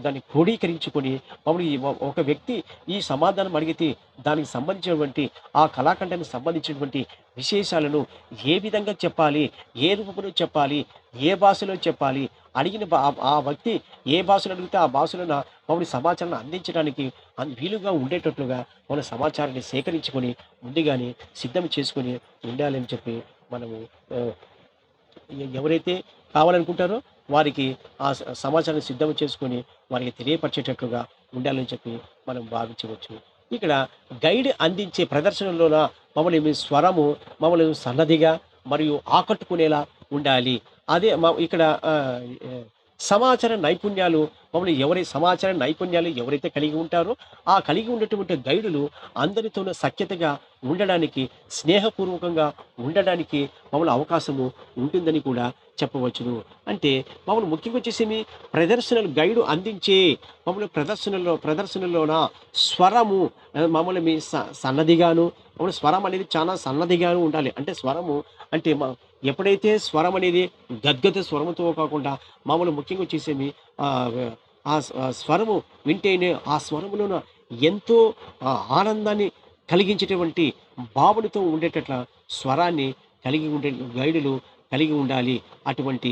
దాన్ని క్రోడీకరించుకొని మామూలుగా ఒక వ్యక్తి ఈ సమాధానం అడిగితే దానికి సంబంధించినటువంటి ఆ కళాఖండానికి సంబంధించినటువంటి విశేషాలను ఏ విధంగా చెప్పాలి, ఏ రూపంలో చెప్పాలి, ఏ భాషలో చెప్పాలి, అడిగిన ఆ వ్యక్తి ఏ భాషలో అడిగితే ఆ భాషలో మామూలు సమాచారాన్ని అందించడానికి వీలుగా ఉండేటట్లుగా మన సమాచారాన్ని సేకరించుకొని ముందుగానే సిద్ధం చేసుకొని ఉండాలని చెప్పి మనము ఆహ్, ఎవరైతే కావాలనుకుంటారో వారికి సమాచారాన్ని సిద్ధం చేసుకొని వారికి తెలియపరిచేటట్లుగా ఉండాలని చెప్పి మనం భావించవచ్చు. ఇక్కడ గైడ్ అందించే ప్రదర్శనలోన మమ్మల్ని స్వరము సన్నదిగా మరియు ఆకట్టుకునేలా ఉండాలి. అదే ఇక్కడ సమాచార నైపుణ్యాలు సమాచార నైపుణ్యాలు ఎవరైతే కలిగి ఉంటారో ఆ కలిగి ఉన్నటువంటి గైడులు అందరితోనూ సఖ్యతగా ఉండడానికి, స్నేహపూర్వకంగా ఉండడానికి అవకాశము ఉంటుందని కూడా చెప్పవచ్చును. అంటే ముఖ్యంగా వచ్చేసేమి ప్రదర్శనలు గైడు అందించే ప్రదర్శనలోన స్వరము మామూలు సన్నదిగాను స్వరం అనేది చాలా సన్నదిగాను ఉండాలి. అంటే స్వరము అంటే ఎప్పుడైతే స్వరం అనేది గద్గద స్వరముతో కాకుండా ముఖ్యంగా వచ్చేసేమి స్వరము వింటేనే ఆ స్వరములోన ఎంతో ఆనందాన్ని కలిగించేటువంటి భావనతో ఉండేటట్ల స్వరాన్ని కలిగి ఉండే గైడులు కలిగి ఉండాలి. అటువంటి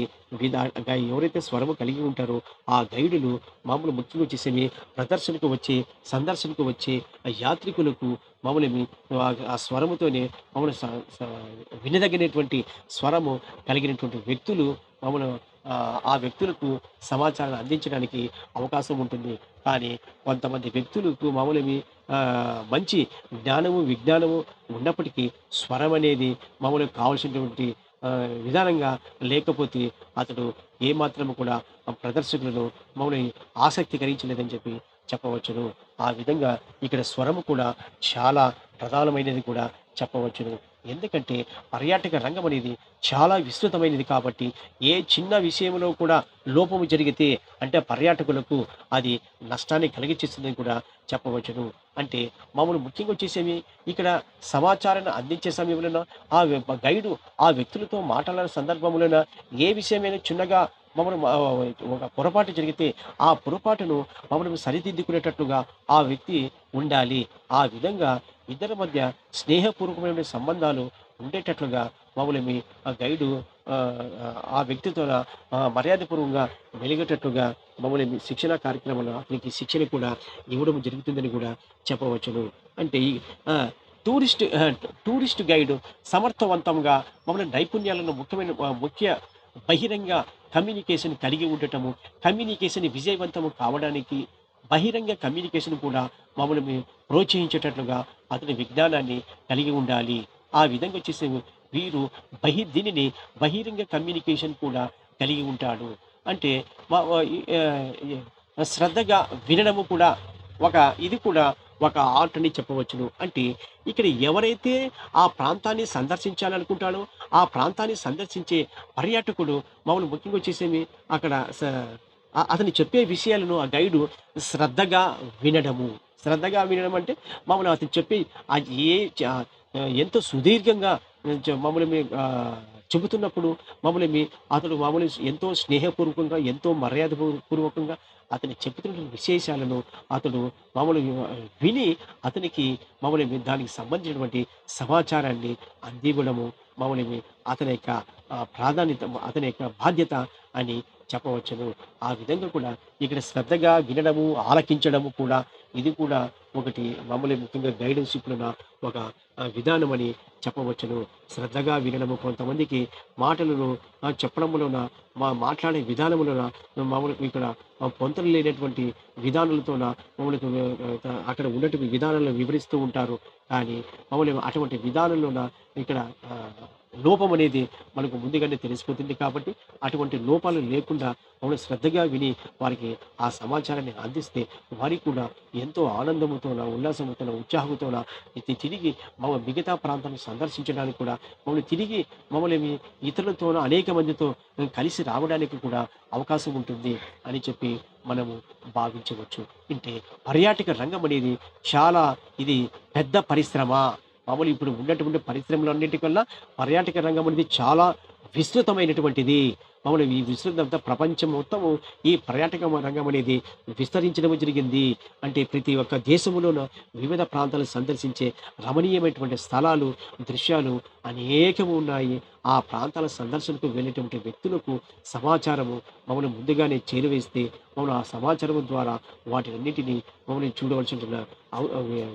ఎవరైతే స్వరము కలిగి ఉంటారో ఆ గైడులు ముఖ్యంగా వచ్చేసేమి ప్రదర్శనకు వచ్చే సందర్శనకు వచ్చే యాత్రికులకు ఆ స్వరముతోనే వినదగినటువంటి స్వరము కలిగినటువంటి వ్యక్తులు ఆ వ్యక్తులకు సమాచారాన్ని అందించడానికి అవకాశం ఉంటుంది. కానీ కొంతమంది వ్యక్తులకు మంచి జ్ఞానము, విజ్ఞానము ఉన్నప్పటికీ స్వరం అనేది కావాల్సినటువంటి విధానంగా లేకపోతే అతడు ఏమాత్రము కూడా ప్రదర్శకులను ఆసక్తి కలిగించలేదని చెప్పి చెప్పవచ్చును. ఆ విధంగా ఇక్కడ స్వరము కూడా చాలా ప్రధానమైనది కూడా చెప్పవచ్చును. ఎందుకంటే పర్యాటక రంగం అనేది చాలా విస్తృతమైనది కాబట్టి ఏ చిన్న విషయంలో కూడా లోపము జరిగితే అంటే పర్యాటకులకు అది నష్టాన్ని కలిగించేస్తుందని కూడా చెప్పవచ్చును. అంటే ముఖ్యంగా వచ్చేసేమి ఇక్కడ సమాచారాన్ని అందించే సమయంలోన గైడు ఆ వ్యక్తులతో మాట్లాడిన సందర్భంలోన ఏ విషయమైనా చిన్నగా ఒక పొరపాటు జరిగితే ఆ పొరపాటును సరిదిద్దుకునేటట్టుగా ఆ వ్యక్తి ఉండాలి. ఆ విధంగా ఇద్దరి మధ్య స్నేహపూర్వకమైన సంబంధాలు ఉండేటట్లుగా ఆ గైడు ఆ వ్యక్తితో మర్యాదపూర్వకంగా మెలిగేటట్లుగా శిక్షణ కార్యక్రమంలో అతనికి శిక్షణ కూడా ఇవ్వడం జరుగుతుందని కూడా చెప్పవచ్చును. అంటే ఈ టూరిస్ట్ గైడ్ సమర్థవంతంగా నైపుణ్యాలను ముఖ్య బహిరంగ కమ్యూనికేషన్ కలిగి ఉండటము, కమ్యూనికేషన్ విజయవంతము కావడానికి బహిరంగ కమ్యూనికేషన్ కూడా ప్రోత్సహించేటట్లుగా అతని విజ్ఞానాన్ని కలిగి ఉండాలి. ఆ విధంగా వచ్చేసి వీరు దీనిని బహిరంగ కమ్యూనికేషన్ కూడా కలిగి ఉంటాడు. అంటే శ్రద్ధగా వినడము కూడా ఇది కూడా ఒక ఆర్ట్ అని చెప్పవచ్చును. అంటే ఇక్కడ ఎవరైతే ఆ ప్రాంతాన్ని సందర్శించాలనుకుంటాడో, ఆ ప్రాంతాన్ని సందర్శించే పర్యాటకుడు మామూలు ముఖ్యంగా వచ్చేసేమి అక్కడ అతను చెప్పే విషయాలను ఆ గైడు శ్రద్ధగా వినడము. శ్రద్ధగా వినడం అంటే మామూలుగా అతను చెప్పే అది ఎంతో సుదీర్ఘంగా మమ్మల్ని చెబుతున్నప్పుడు మమ్మల్ని అతడు మామూలు ఎంతో స్నేహపూర్వకంగా, ఎంతో మర్యాద పూర్వకంగా అతను చెబుతున్న విశేషాలను అతడు మామూలుగా విని అతనికి మామూలుగా దానికి సంబంధించినటువంటి సమాచారాన్ని అందివ్వడము మామూలుగా అతని యొక్క ప్రాధాన్యత, అతని యొక్క బాధ్యత అని చెప్పవచ్చును. ఆ విధంగా కూడా ఇక్కడ శ్రద్ధగా వినడము, ఆలకించడము కూడా ఇది కూడా ఒకటి మామూలుగా ముఖ్యంగా గైడెన్‌షిప్‌లోన ఒక విధానమని చెప్పవచ్చును. శ్రద్ధగా వినడము కొంతమందికి మాటలను చెప్పడంలోన మాట్లాడే విధానములోన మామూలుగా ఇక్కడ పొంతన లేనటువంటి విధానాలతోన మామూలుగా అక్కడ ఉన్నటువంటి విధానాలను వివరిస్తూ ఉంటారు. కానీ మామూలుగా అటువంటి విధానంలోన ఇక్కడ లోపం అనేది మనకు ముందుగానే తెలిసిపోతుంది కాబట్టి, అటువంటి లోపాలు లేకుండా మనం శ్రద్ధగా విని వారికి ఆ సమాచారాన్ని అందిస్తే వారికి కూడా ఎంతో ఆనందముతోన, ఉల్లాసముతోన, ఉత్సాహంతోన తిరిగి మిగతా ప్రాంతాన్ని సందర్శించడానికి కూడా మమ్మల్ని తిరిగి మమ్మల్ని ఇతరులతోన అనేక మందితో కలిసి రావడానికి కూడా అవకాశం ఉంటుంది అని చెప్పి మనము భావించవచ్చు. అంటే పర్యాటక రంగం అనేది చాలా ఇది పెద్ద పరిశ్రమ. మామూలు ఇప్పుడు ఉన్నటువంటి పరిశ్రమలన్నిటికన్నా పర్యాటక రంగం అనేది చాలా విస్తృతమైనటువంటిది. మామూలుగా ఈ విస్తృతంతా ప్రపంచం మొత్తము ఈ పర్యాటక రంగం అనేది విస్తరించడం జరిగింది. అంటే ప్రతి ఒక్క దేశంలోన వివిధ ప్రాంతాలు సందర్శించే రమణీయమైనటువంటి స్థలాలు, దృశ్యాలు అనేకము ఉన్నాయి. ఆ ప్రాంతాల సందర్శనకు వెళ్ళేటువంటి వ్యక్తులకు సమాచారము మమ్మల్ని ముందుగానే చేరువేస్తే, మమ్మల్ని ఆ సమాచారం ద్వారా వాటినన్నిటిని మమ్మల్ని చూడవలసిన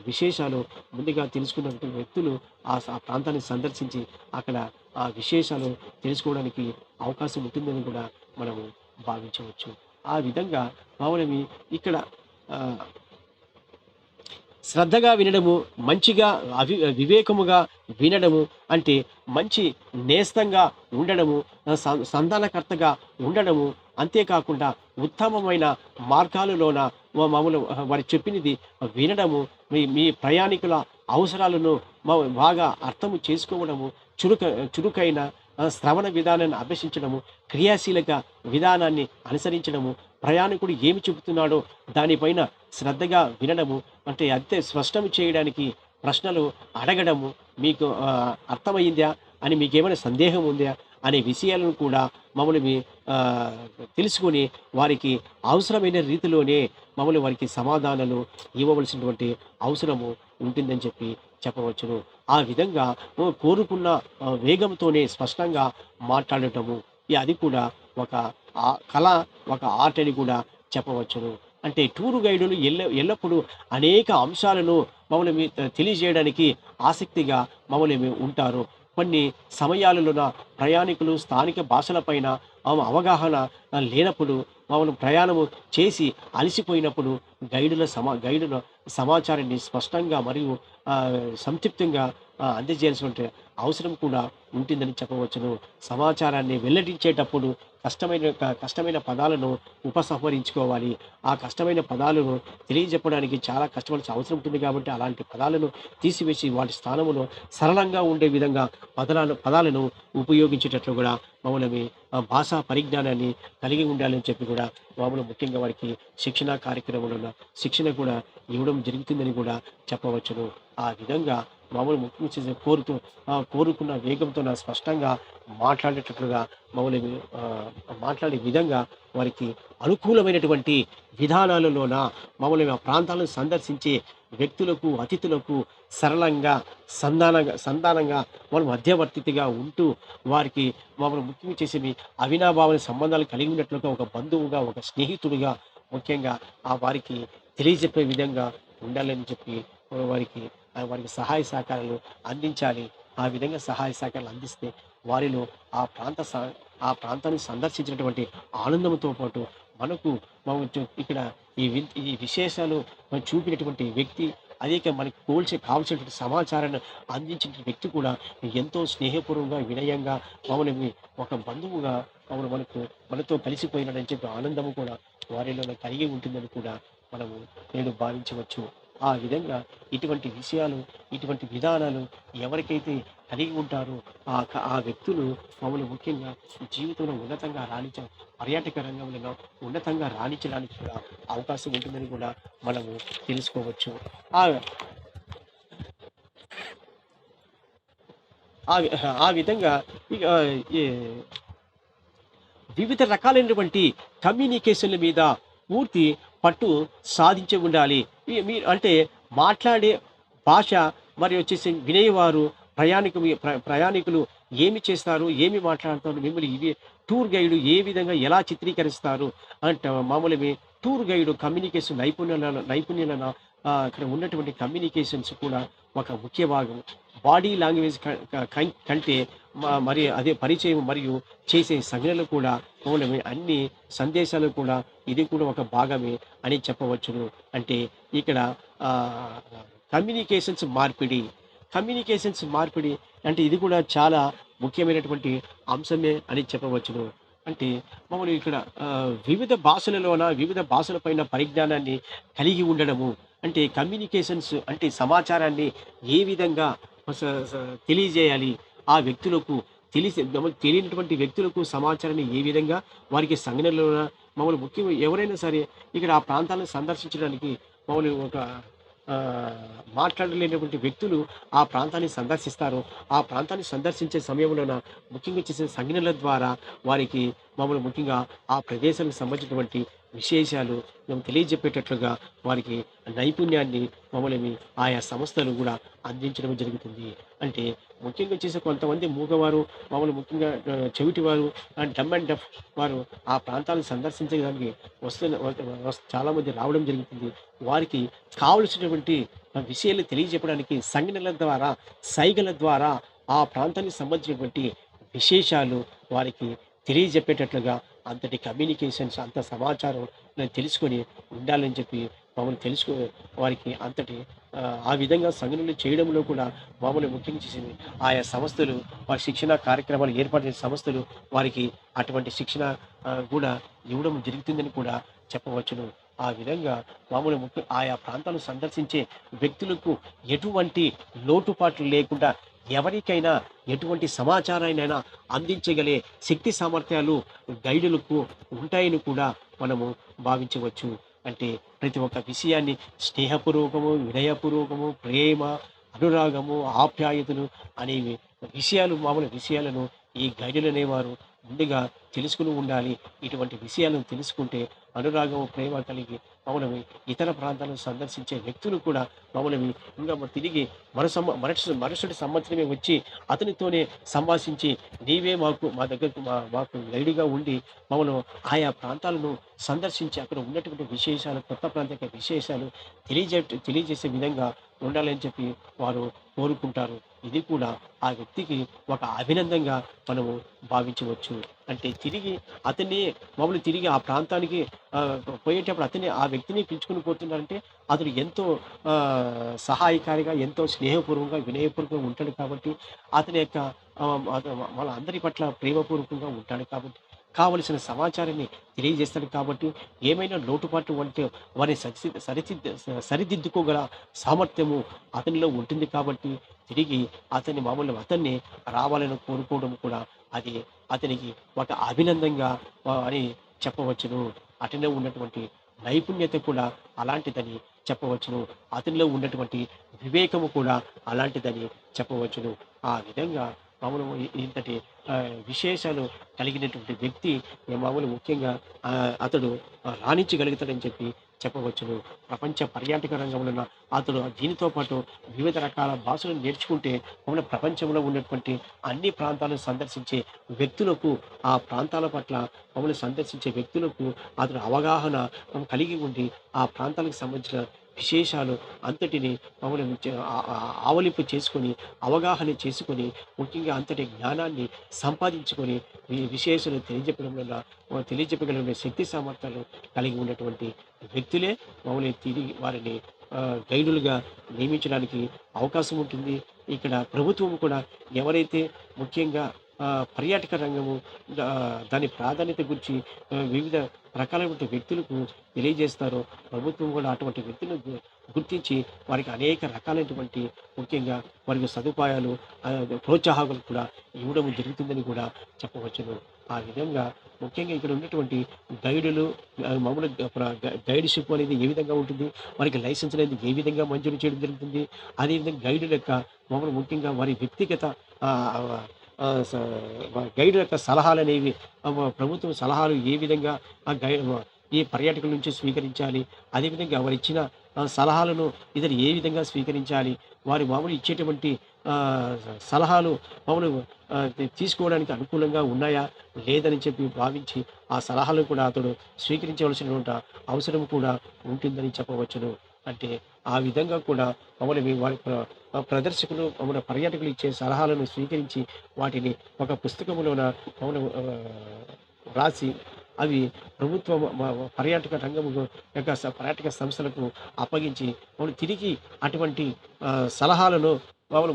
విశేషాలు ముందుగా తెలుసుకున్నటువంటి వ్యక్తులు ఆ ప్రాంతాన్ని సందర్శించి అక్కడ ఆ విశేషాలు తెలుసుకోవడానికి అవకాశం ఉంటుందని కూడా మనము భావించవచ్చు. ఆ విధంగా మామూలుగా ఇక్కడ ఆహ్, శ్రద్ధగా వినడము, మంచిగా వివేకముగా వినడము అంటే మంచి నేస్తంగా ఉండడము, సంధానకర్తగా ఉండడము, అంతేకాకుండా ఉత్తమమైన మార్గాలలోన మామూలు వారు చెప్పినది వినడము, మీ మీ ప్రయాణికుల అవసరాలను బాగా అర్థము చేసుకోవడము, చురుక చురుకైన శ్రవణ విధానాన్ని అభ్యసించడము, క్రియాశీలక విధానాన్ని అనుసరించడము, ప్రయాణికుడు ఏమి చెబుతున్నాడో దానిపైన శ్రద్ధగా వినడము, అంటే అంతే స్పష్టం చేయడానికి ప్రశ్నలు అడగడము, మీకు అర్థమయ్యిందా అని మీకేమైనా సందేహం ఉందా అనే విషయాలను కూడా మమ్మల్ని తెలుసుకొని వారికి అవసరమైన రీతిలోనే మమ్మల్ని వారికి సమాధానాలు ఇవ్వవలసినటువంటి అవసరము ఉంటుందని చెప్పి చెప్పవచ్చును. ఆ విధంగా కోరుకున్న వేగంతోనే స్పష్టంగా మాట్లాడటము. అది కూడా ఒక కళ, ఒక ఆర్ట్ అని కూడా చెప్పవచ్చును. అంటే టూర్ గైడులు ఎల్లప్పుడూ అనేక అంశాలను మమ్మల్ని తెలియజేయడానికి ఆసక్తిగా మమ్మల్ని ఉంటారు. కొన్ని సమయాలలోన ప్రయాణికులు స్థానిక భాషలపైన అవగాహన లేనప్పుడు ప్రయాణము చేసి అలసిపోయినప్పుడు గైడుల సమాచారాన్ని స్పష్టంగా మరియు సంక్షిప్తంగా అందజేయాల్సినటువంటి అవసరం కూడా ఉంటుందని చెప్పవచ్చును. సమాచారాన్ని వెల్లడించేటప్పుడు కష్టమైన పదాలను ఉపసంహరించుకోవాలి. ఆ కష్టమైన పదాలను తెలియజెప్పడానికి చాలా కష్టపడాల్సిన అవసరం ఉంటుంది కాబట్టి అలాంటి పదాలను తీసివేసి వాటి స్థానంలో సరళంగా ఉండే విధంగా పదాలను ఉపయోగించేటట్లు కూడా మమ్మల్ని భాషా పరిజ్ఞానాన్ని కలిగి ఉండాలని చెప్పి కూడా ముఖ్యంగా వారికి శిక్షణా కార్యక్రమంలో శిక్షణ కూడా ఇవ్వడం జరుగుతుందని కూడా చెప్పవచ్చును. ఆ విధంగా ముఖ్యంగా చేసే కోరుకున్న వేగంతో స్పష్టంగా మాట్లాడేటట్లుగా మమ్మల్ని మాట్లాడే విధంగా వారికి అనుకూలమైనటువంటి విధానాలలోన మమ్మల్ని ఆ ప్రాంతాలను సందర్శించే వ్యక్తులకు, అతిథులకు సరళంగా, సంధానంగా మనం మధ్యవర్తిగా ఉంటూ వారికి ముఖ్యంగా చేసేవి అవినాభావ సంబంధాలు కలిగి ఉన్నట్లుగా ఒక బంధువుగా, ఒక స్నేహితుడిగా ముఖ్యంగా వారికి తెలియజెప్పే విధంగా ఉండాలని చెప్పి వారికి వారికి సహాయ సహకారాలు అందించాలి. ఆ విధంగా సహాయ సహకారాలు అందిస్తే వారిలో ఆ ప్రాంతాన్ని సందర్శించినటువంటి ఆనందంతో పాటు మనకు ఇక్కడ ఈ విశేషాలు చూపినటువంటి వ్యక్తి అదే మనకి కావాల్సినటువంటి సమాచారాన్ని అందించిన వ్యక్తి కూడా ఎంతో స్నేహపూర్వకంగా, వినయంగా మమ్మల్ని ఒక బంధువుగా మనతో కలిసిపోయినాడని చెప్పి ఆనందము కూడా వారిలో కలిగి ఉంటుందని కూడా మనము నేను భావించవచ్చు. ఆ విధంగా ఇటువంటి విషయాలు, ఇటువంటి విధానాలు ఎవరికైతే కలిగి ఉంటారో ఆ వ్యక్తులు మామూలు ముఖ్యంగా జీవితంలో ఉన్నతంగా పర్యాటక రంగంలో ఉన్నతంగా రాణించడానికి కూడా అవకాశం ఉంటుందని కూడా మనము తెలుసుకోవచ్చు. ఆ ఆ వి ఆ విధంగా ఇక ఈ వివిధ రకాలైనటువంటి కమ్యూనికేషన్ల మీద పూర్తి పట్టు సాధించి ఉండాలి. మీరు అంటే మాట్లాడే భాష మరి వచ్చేసి వినేవారు ప్రయాణికులు ఏమి చేస్తారు? ఏమి మాట్లాడతారు? మిమ్మల్ని టూర్ గైడ్ ఏ విధంగా ఎలా చిత్రీకరిస్తారు? మామూలుగా టూర్ గైడ్ కమ్యూనికేషన్ నైపుణ్యాలను అక్కడ ఉన్నటువంటి కమ్యూనికేషన్స్ కూడా ఒక ముఖ్య భాగం. బాడీ లాంగ్వేజ్ కంటే మరి అదే పరిచయం మరియు చేసే సంజ్ఞలు కూడా మూలమే. అన్ని సందేశాలు కూడా ఇది కూడా ఒక భాగమే అని చెప్పవచ్చును. అంటే ఇక్కడ ఆహ్, కమ్యూనికేషన్స్ మార్పిడి, కమ్యూనికేషన్స్ మార్పిడి అంటే ఇది కూడా చాలా ముఖ్యమైనటువంటి అంశమే అని చెప్పవచ్చును. అంటే మామూలుగా ఇక్కడ వివిధ భాషల పైన పరిజ్ఞానాన్ని కలిగి ఉండడము. అంటే కమ్యూనికేషన్స్ అంటే సమాచారాన్ని ఏ విధంగా స స తెలియజేయాలి? ఆ వ్యక్తులకు తెలియనటువంటి వ్యక్తులకు సమాచారాన్ని ఏ విధంగా వారికి సంజ్ఞలలోన మామూలు ముఖ్యంగా ఎవరైనా సరే ఇక్కడ ఆ ప్రాంతాలను సందర్శించడానికి మామూలు ఒక మాట్లాడలేనటువంటి వ్యక్తులు ఆ ప్రాంతాన్ని సందర్శిస్తారు. ఆ ప్రాంతాన్ని సందర్శించే సమయంలోన ముఖ్యంగా చేసే సంజ్ఞల ద్వారా వారికి మామూలు ముఖ్యంగా ఆ ప్రదేశానికి సంబంధించినటువంటి విశేషాలు మేము తెలియజెప్పేటట్లుగా వారికి నైపుణ్యాన్ని మామూలుగా ఆయా సంస్థలు కూడా అందించడం జరుగుతుంది. అంటే ముఖ్యంగా చేసే కొంతమంది మూగవారు, మామూలు ముఖ్యంగా చెవిటివారు, డమ్ అండ్ డెఫ్ వారు ఆ ప్రాంతాలను సందర్శించడానికి చాలామంది రావడం జరుగుతుంది. వారికి కావలసినటువంటి విషయాలు తెలియజెప్పడానికి సంజ్ఞల ద్వారా, సైగల ద్వారా ఆ ప్రాంతానికి సంబంధించినటువంటి విశేషాలు వారికి తెలియజెప్పేటట్లుగా అంతటి కమ్యూనికేషన్స్, అంత సమాచారం నేను తెలుసుకొని ఉండాలని చెప్పి మామూలు వారికి అంతటి ఆ విధంగా సంఘటనలు చేయడంలో కూడా మామూలు ముఖ్యంగా చేసింది ఆయా సంస్థలు, వారి శిక్షణ కార్యక్రమాలు ఏర్పాటు చేసే సంస్థలు వారికి అటువంటి శిక్షణ కూడా ఇవ్వడం జరుగుతుందని కూడా చెప్పవచ్చును. ఆ విధంగా మామూలు ఆయా ప్రాంతాలను సందర్శించే వ్యక్తులకు ఎటువంటి లోటుపాట్లు లేకుండా ఎవరికైనా ఎటువంటి సమాచారాన్నైనా అందించగలే శక్తి సామర్థ్యాలు గైడులకు ఉంటాయని కూడా మనము భావించవచ్చు. అంటే ప్రతి ఒక్క విషయాన్ని స్నేహపూర్వకము, వినయపూర్వకము, ప్రేమ, అనురాగము, ఆప్యాయతలు అనేవి మామూలు విషయాలను ఈ గైడులు అనేవారు ముందుగా తెలుసుకొని ఉండాలి. ఇటువంటి విషయాలను తెలుసుకుంటే అనురాగము, ప్రేమ కలిగి మామూలుగా ఇతర ప్రాంతాలను సందర్శించే వ్యక్తులు కూడా మామూలుగా ఇంకా తిరిగి మరుసటి సంవత్సరమే వచ్చి అతనితోనే సంభాషించి నీవే మా దగ్గరకు మాకు గైడ్‌గా ఉండి మమ్మల్ని ఆయా ప్రాంతాలను సందర్శించి అక్కడ ఉన్నటువంటి విశేషాలు, కొత్త ప్రాంతీయ విశేషాలు తెలియజేసే విధంగా ఉండాలని చెప్పి వారు కోరుకుంటారు. ఇది కూడా ఆ వ్యక్తికి ఒక అభినందనగా మనము భావించవచ్చు. అంటే తిరిగి ఆ ప్రాంతానికి పోయేటప్పుడు ఆ వ్యక్తిని పిలుచుకొని పోతున్నారంటే అతడు ఎంతో సహాయకారిగా, ఎంతో స్నేహపూర్వకంగా, వినయపూర్వకంగా ఉంటాడు కాబట్టి అతని యొక్క వాళ్ళ అందరి పట్ల ప్రేమపూర్వకంగా ఉంటాడు కాబట్టి కావలసిన సమాచారాన్ని తెలియజేస్తాడు కాబట్టి ఏమైనా లోటుపాట్లు ఉంటే వారిని సరిదిద్దుకోగల సామర్థ్యము అతనిలో ఉంటుంది కాబట్టి తిరిగి అతన్ని రావాలని కోరుకోవడం కూడా అది అతనికి ఒక అభినందనగా అని చెప్పవచ్చును. అతనిలో ఉన్నటువంటి నైపుణ్యత కూడా అలాంటిదని చెప్పవచ్చును. అతనిలో ఉన్నటువంటి వివేకము కూడా అలాంటిదని చెప్పవచ్చును. ఆ విధంగా మామూలు ఇంతటి విశేషాలు కలిగినటువంటి వ్యక్తి మామూలు ముఖ్యంగా అతడు రాణించగలుగుతాడని చెప్పి చెప్పవచ్చును. ప్రపంచ పర్యాటక రంగంలో అతడు దీనితో పాటు వివిధ రకాల భాషలు నేర్చుకుంటే మన ప్రపంచంలో ఉన్నటువంటి అన్ని ప్రాంతాలను సందర్శించే వ్యక్తులకు, ఆ ప్రాంతాల పట్ల సందర్శించే వ్యక్తులకు అతడు అవగాహన కలిగి ఉండి ఆ ప్రాంతాలకు సంబంధించిన విశేషాలు అంతటిని ఆవలింపు చేసుకొని, అవగాహన చేసుకొని, ముఖ్యంగా అంతటి జ్ఞానాన్ని సంపాదించుకొని విశేషాలు తెలియజెప్పగలిగిన శక్తి సామర్థ్యాలు కలిగి ఉన్నటువంటి వ్యక్తులే తిరిగి వారిని గైడులుగా నియమించడానికి అవకాశం ఉంటుంది. ఇక్కడ ప్రభుత్వం కూడా ఎవరైతే ముఖ్యంగా పర్యాటక రంగము దాని ప్రాధాన్యత గురించి వివిధ రకాలైనటువంటి వ్యక్తులకు తెలియజేస్తారో ప్రభుత్వం కూడా అటువంటి వ్యక్తులను గుర్తించి వారికి అనేక రకాలైనటువంటి ముఖ్యంగా వారికి సదుపాయాలు ప్రోత్సాహకాలు కూడా ఇవ్వడం జరుగుతుందని కూడా చెప్పవచ్చును. ఆ విధంగా ముఖ్యంగా ఇక్కడ ఉన్నటువంటి గైడులు మామూలు గైడ్‌షిప్ అనేది ఏ విధంగా ఉంటుంది? వారికి లైసెన్స్ అనేది ఏ విధంగా మంజూరు చేయడం జరుగుతుంది? అదేవిధంగా గైడుల యొక్క మామూలు ముఖ్యంగా వారి వ్యక్తిగత ఆహ్, ఆహ్, స గైడుల యొక్క సలహాలనేవి ప్రభుత్వం సలహాలు ఏ విధంగా ఆ గై ఈ పర్యాటకుల నుంచి స్వీకరించాలి? అదేవిధంగా వారిచ్చిన సలహాలను ఇతరు ఏ విధంగా స్వీకరించాలి? వారు మామూలు ఇచ్చేటువంటి సలహాలు మామూలు తీసుకోవడానికి అనుకూలంగా ఉన్నాయా? లేదని చెప్పి భావించి ఆ సలహాలను కూడా అతడు స్వీకరించవలసినటువంటి అవసరం కూడా ఉంటుందని చెప్పవచ్చును. అంటే ఆ విధంగా కూడా మామూలు వారి ప్రదర్శకులు మామూలు పర్యాటకులు ఇచ్చే సలహాలను స్వీకరించి వాటిని ఒక పుస్తకములోన మామూలు వ్రాసి అవి ప్రభుత్వ పర్యాటక రంగము యొక్క పర్యాటక సంస్థలకు అప్పగించి వాళ్ళు తిరిగి అటువంటి సలహాలను మామూలు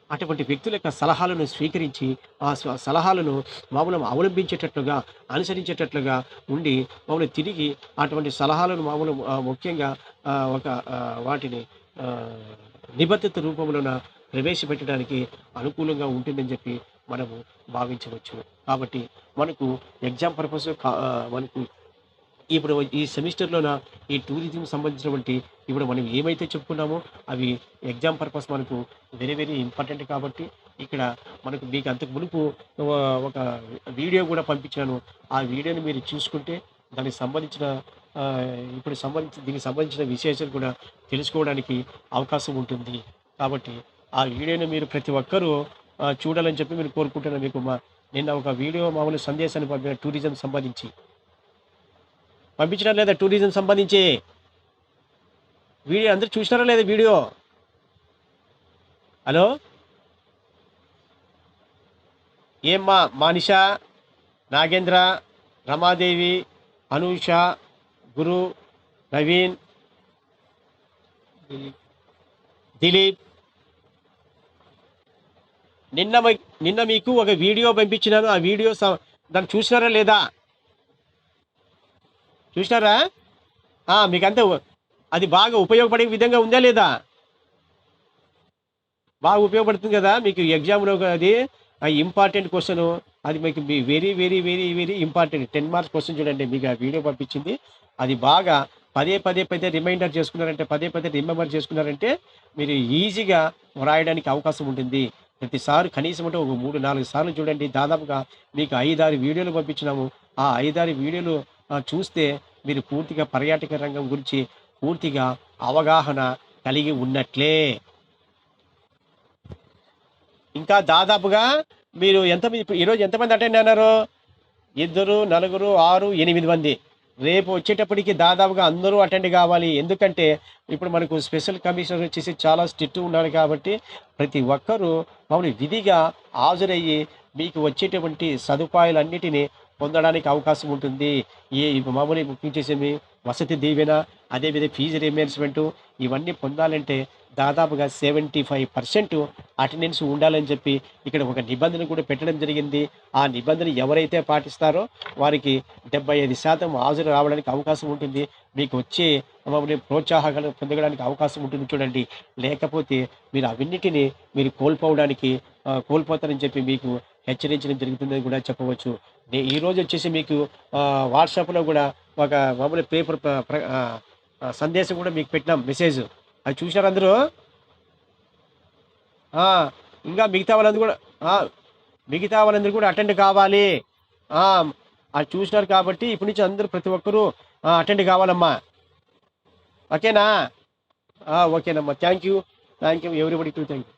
అటువంటి వ్యక్తుల యొక్క సలహాలను స్వీకరించి ఆ సలహాలను మామూలు అవలంబించేటట్లుగా, అనుసరించేటట్లుగా ఉండి మామూలు తిరిగి అటువంటి సలహాలను మామూలు ముఖ్యంగా ఒక వాటిని ఆహ్, నిబద్ధత రూపంలోన ప్రవేశపెట్టడానికి అనుకూలంగా ఉంటుందని చెప్పి మనము భావించవచ్చు. కాబట్టి మనకు ఎగ్జామ్ పర్పస్ మనకు ఇప్పుడు ఈ సెమిస్టర్‌లోన ఈ టూరిజం సంబంధించినటువంటి ఇప్పుడు మనం ఏమైతే చెప్పుకున్నామో అవి ఎగ్జామ్ పర్పస్ మనకు వెరీ, వెరీ ఇంపార్టెంట్ కాబట్టి ఇక్కడ మనకు మీకు అంతకు మునుపు ఒక వీడియో కూడా పంపించాను. ఆ వీడియోని మీరు చూసుకుంటే దానికి సంబంధించిన దీనికి సంబంధించిన విశేషాలు కూడా తెలుసుకోవడానికి అవకాశం ఉంటుంది. కాబట్టి ఆ వీడియోని మీరు ప్రతి ఒక్కరూ చూడాలని చెప్పి మీరు కోరుకుంటున్నాను. మీకు నిన్న ఒక వీడియో మామూలు సందేశాన్ని పంపిన టూరిజం సంబంధించి. పంపించడం లేదా టూరిజం సంబంధించి వీడియో అందరూ చూసినారా లేదా వీడియో? హలో ఏమ్మా మానిష, నాగేంద్ర, రమాదేవి, అనూష, గురు, నవీన్, దిలీప్ నిన్న మీకు ఒక వీడియో పంపించినాను. ఆ వీడియో దాన్ని చూసినారా లేదా? చూసినారా? మీకంతా అది బాగా ఉపయోగపడే విధంగా ఉందా లేదా? బాగా ఉపయోగపడుతుంది కదా మీకు ఎగ్జామ్లో. అది ఇంపార్టెంట్ క్వశ్చన్. అది మీకు very, very, very, very important 10 marks question చూడండి. మీకు ఆ వీడియో పంపించింది. అది బాగా పదే పదే పదే రిమైండర్ చేసుకున్నారంటే, పదే పదే రిమెంబర్ చేసుకున్నారంటే మీరు ఈజీగా వ్రాయడానికి అవకాశం ఉంటుంది. ప్రతిసారి కనీసం అంటే ఒక 3, 4 సార్లు చూడండి. దాదాపుగా మీకు 5, 6 వీడియోలు పంపించినాము. ఆ 5, 6 వీడియోలు చూస్తే మీరు పూర్తిగా పర్యాటక రంగం గురించి పూర్తిగా అవగాహన కలిగి ఉన్నట్లే. ఇంకా దాదాపుగా మీరు ఈరోజు ఎంతమంది అటెండ్ అయినారు? 2, 4, 6, 8 మంది. రేపు వచ్చేటప్పటికి దాదాపుగా అందరూ అటెండ్ కావాలి. ఎందుకంటే ఇప్పుడు మనకు స్పెషల్ కమిషనర్ వచ్చేసి చాలా స్ట్రిక్ట్ ఉన్నారు కాబట్టి ప్రతి ఒక్కరూ మామూలు విధిగా హాజరయ్యి మీకు వచ్చేటువంటి సదుపాయాలన్నిటినీ పొందడానికి అవకాశం ఉంటుంది. మామూలు బుకింగ్ చేసేవి వసతి దీవెన, అదేవిధంగా ఫీజు రీయింబర్స్‌మెంటు ఇవన్నీ పొందాలంటే దాదాపుగా 75% అటెండెన్స్ ఉండాలని చెప్పి ఇక్కడ ఒక నిబంధన కూడా పెట్టడం జరిగింది. ఆ నిబంధన ఎవరైతే పాటిస్తారో వారికి 75% హాజరు రావడానికి అవకాశం ఉంటుంది. మీకు వచ్చే మామూలు ప్రోత్సాహకాలు పొందడానికి అవకాశం ఉంటుంది చూడండి. లేకపోతే మీరు అవన్నిటిని మీరు కోల్పోతారని చెప్పి మీకు హెచ్చరించడం జరుగుతుందని కూడా చెప్పవచ్చు. ఈరోజు వచ్చేసి మీకు వాట్సాప్‌లో కూడా ఒక మామూలు పేపర్ సందేశం కూడా మీకు పెట్టినాం మెసేజ్. అది చూసారా అందరూ? ఇంకా మిగతా వాళ్ళందరూ కూడా అటెండ్ కావాలి. అది చూసినారు కాబట్టి ఇప్పటి నుంచి అందరూ ప్రతి ఒక్కరూ అటెండ్ కావాలమ్మా. ఓకేనా? ఓకేనమ్మా. Thank you everybody to thank you.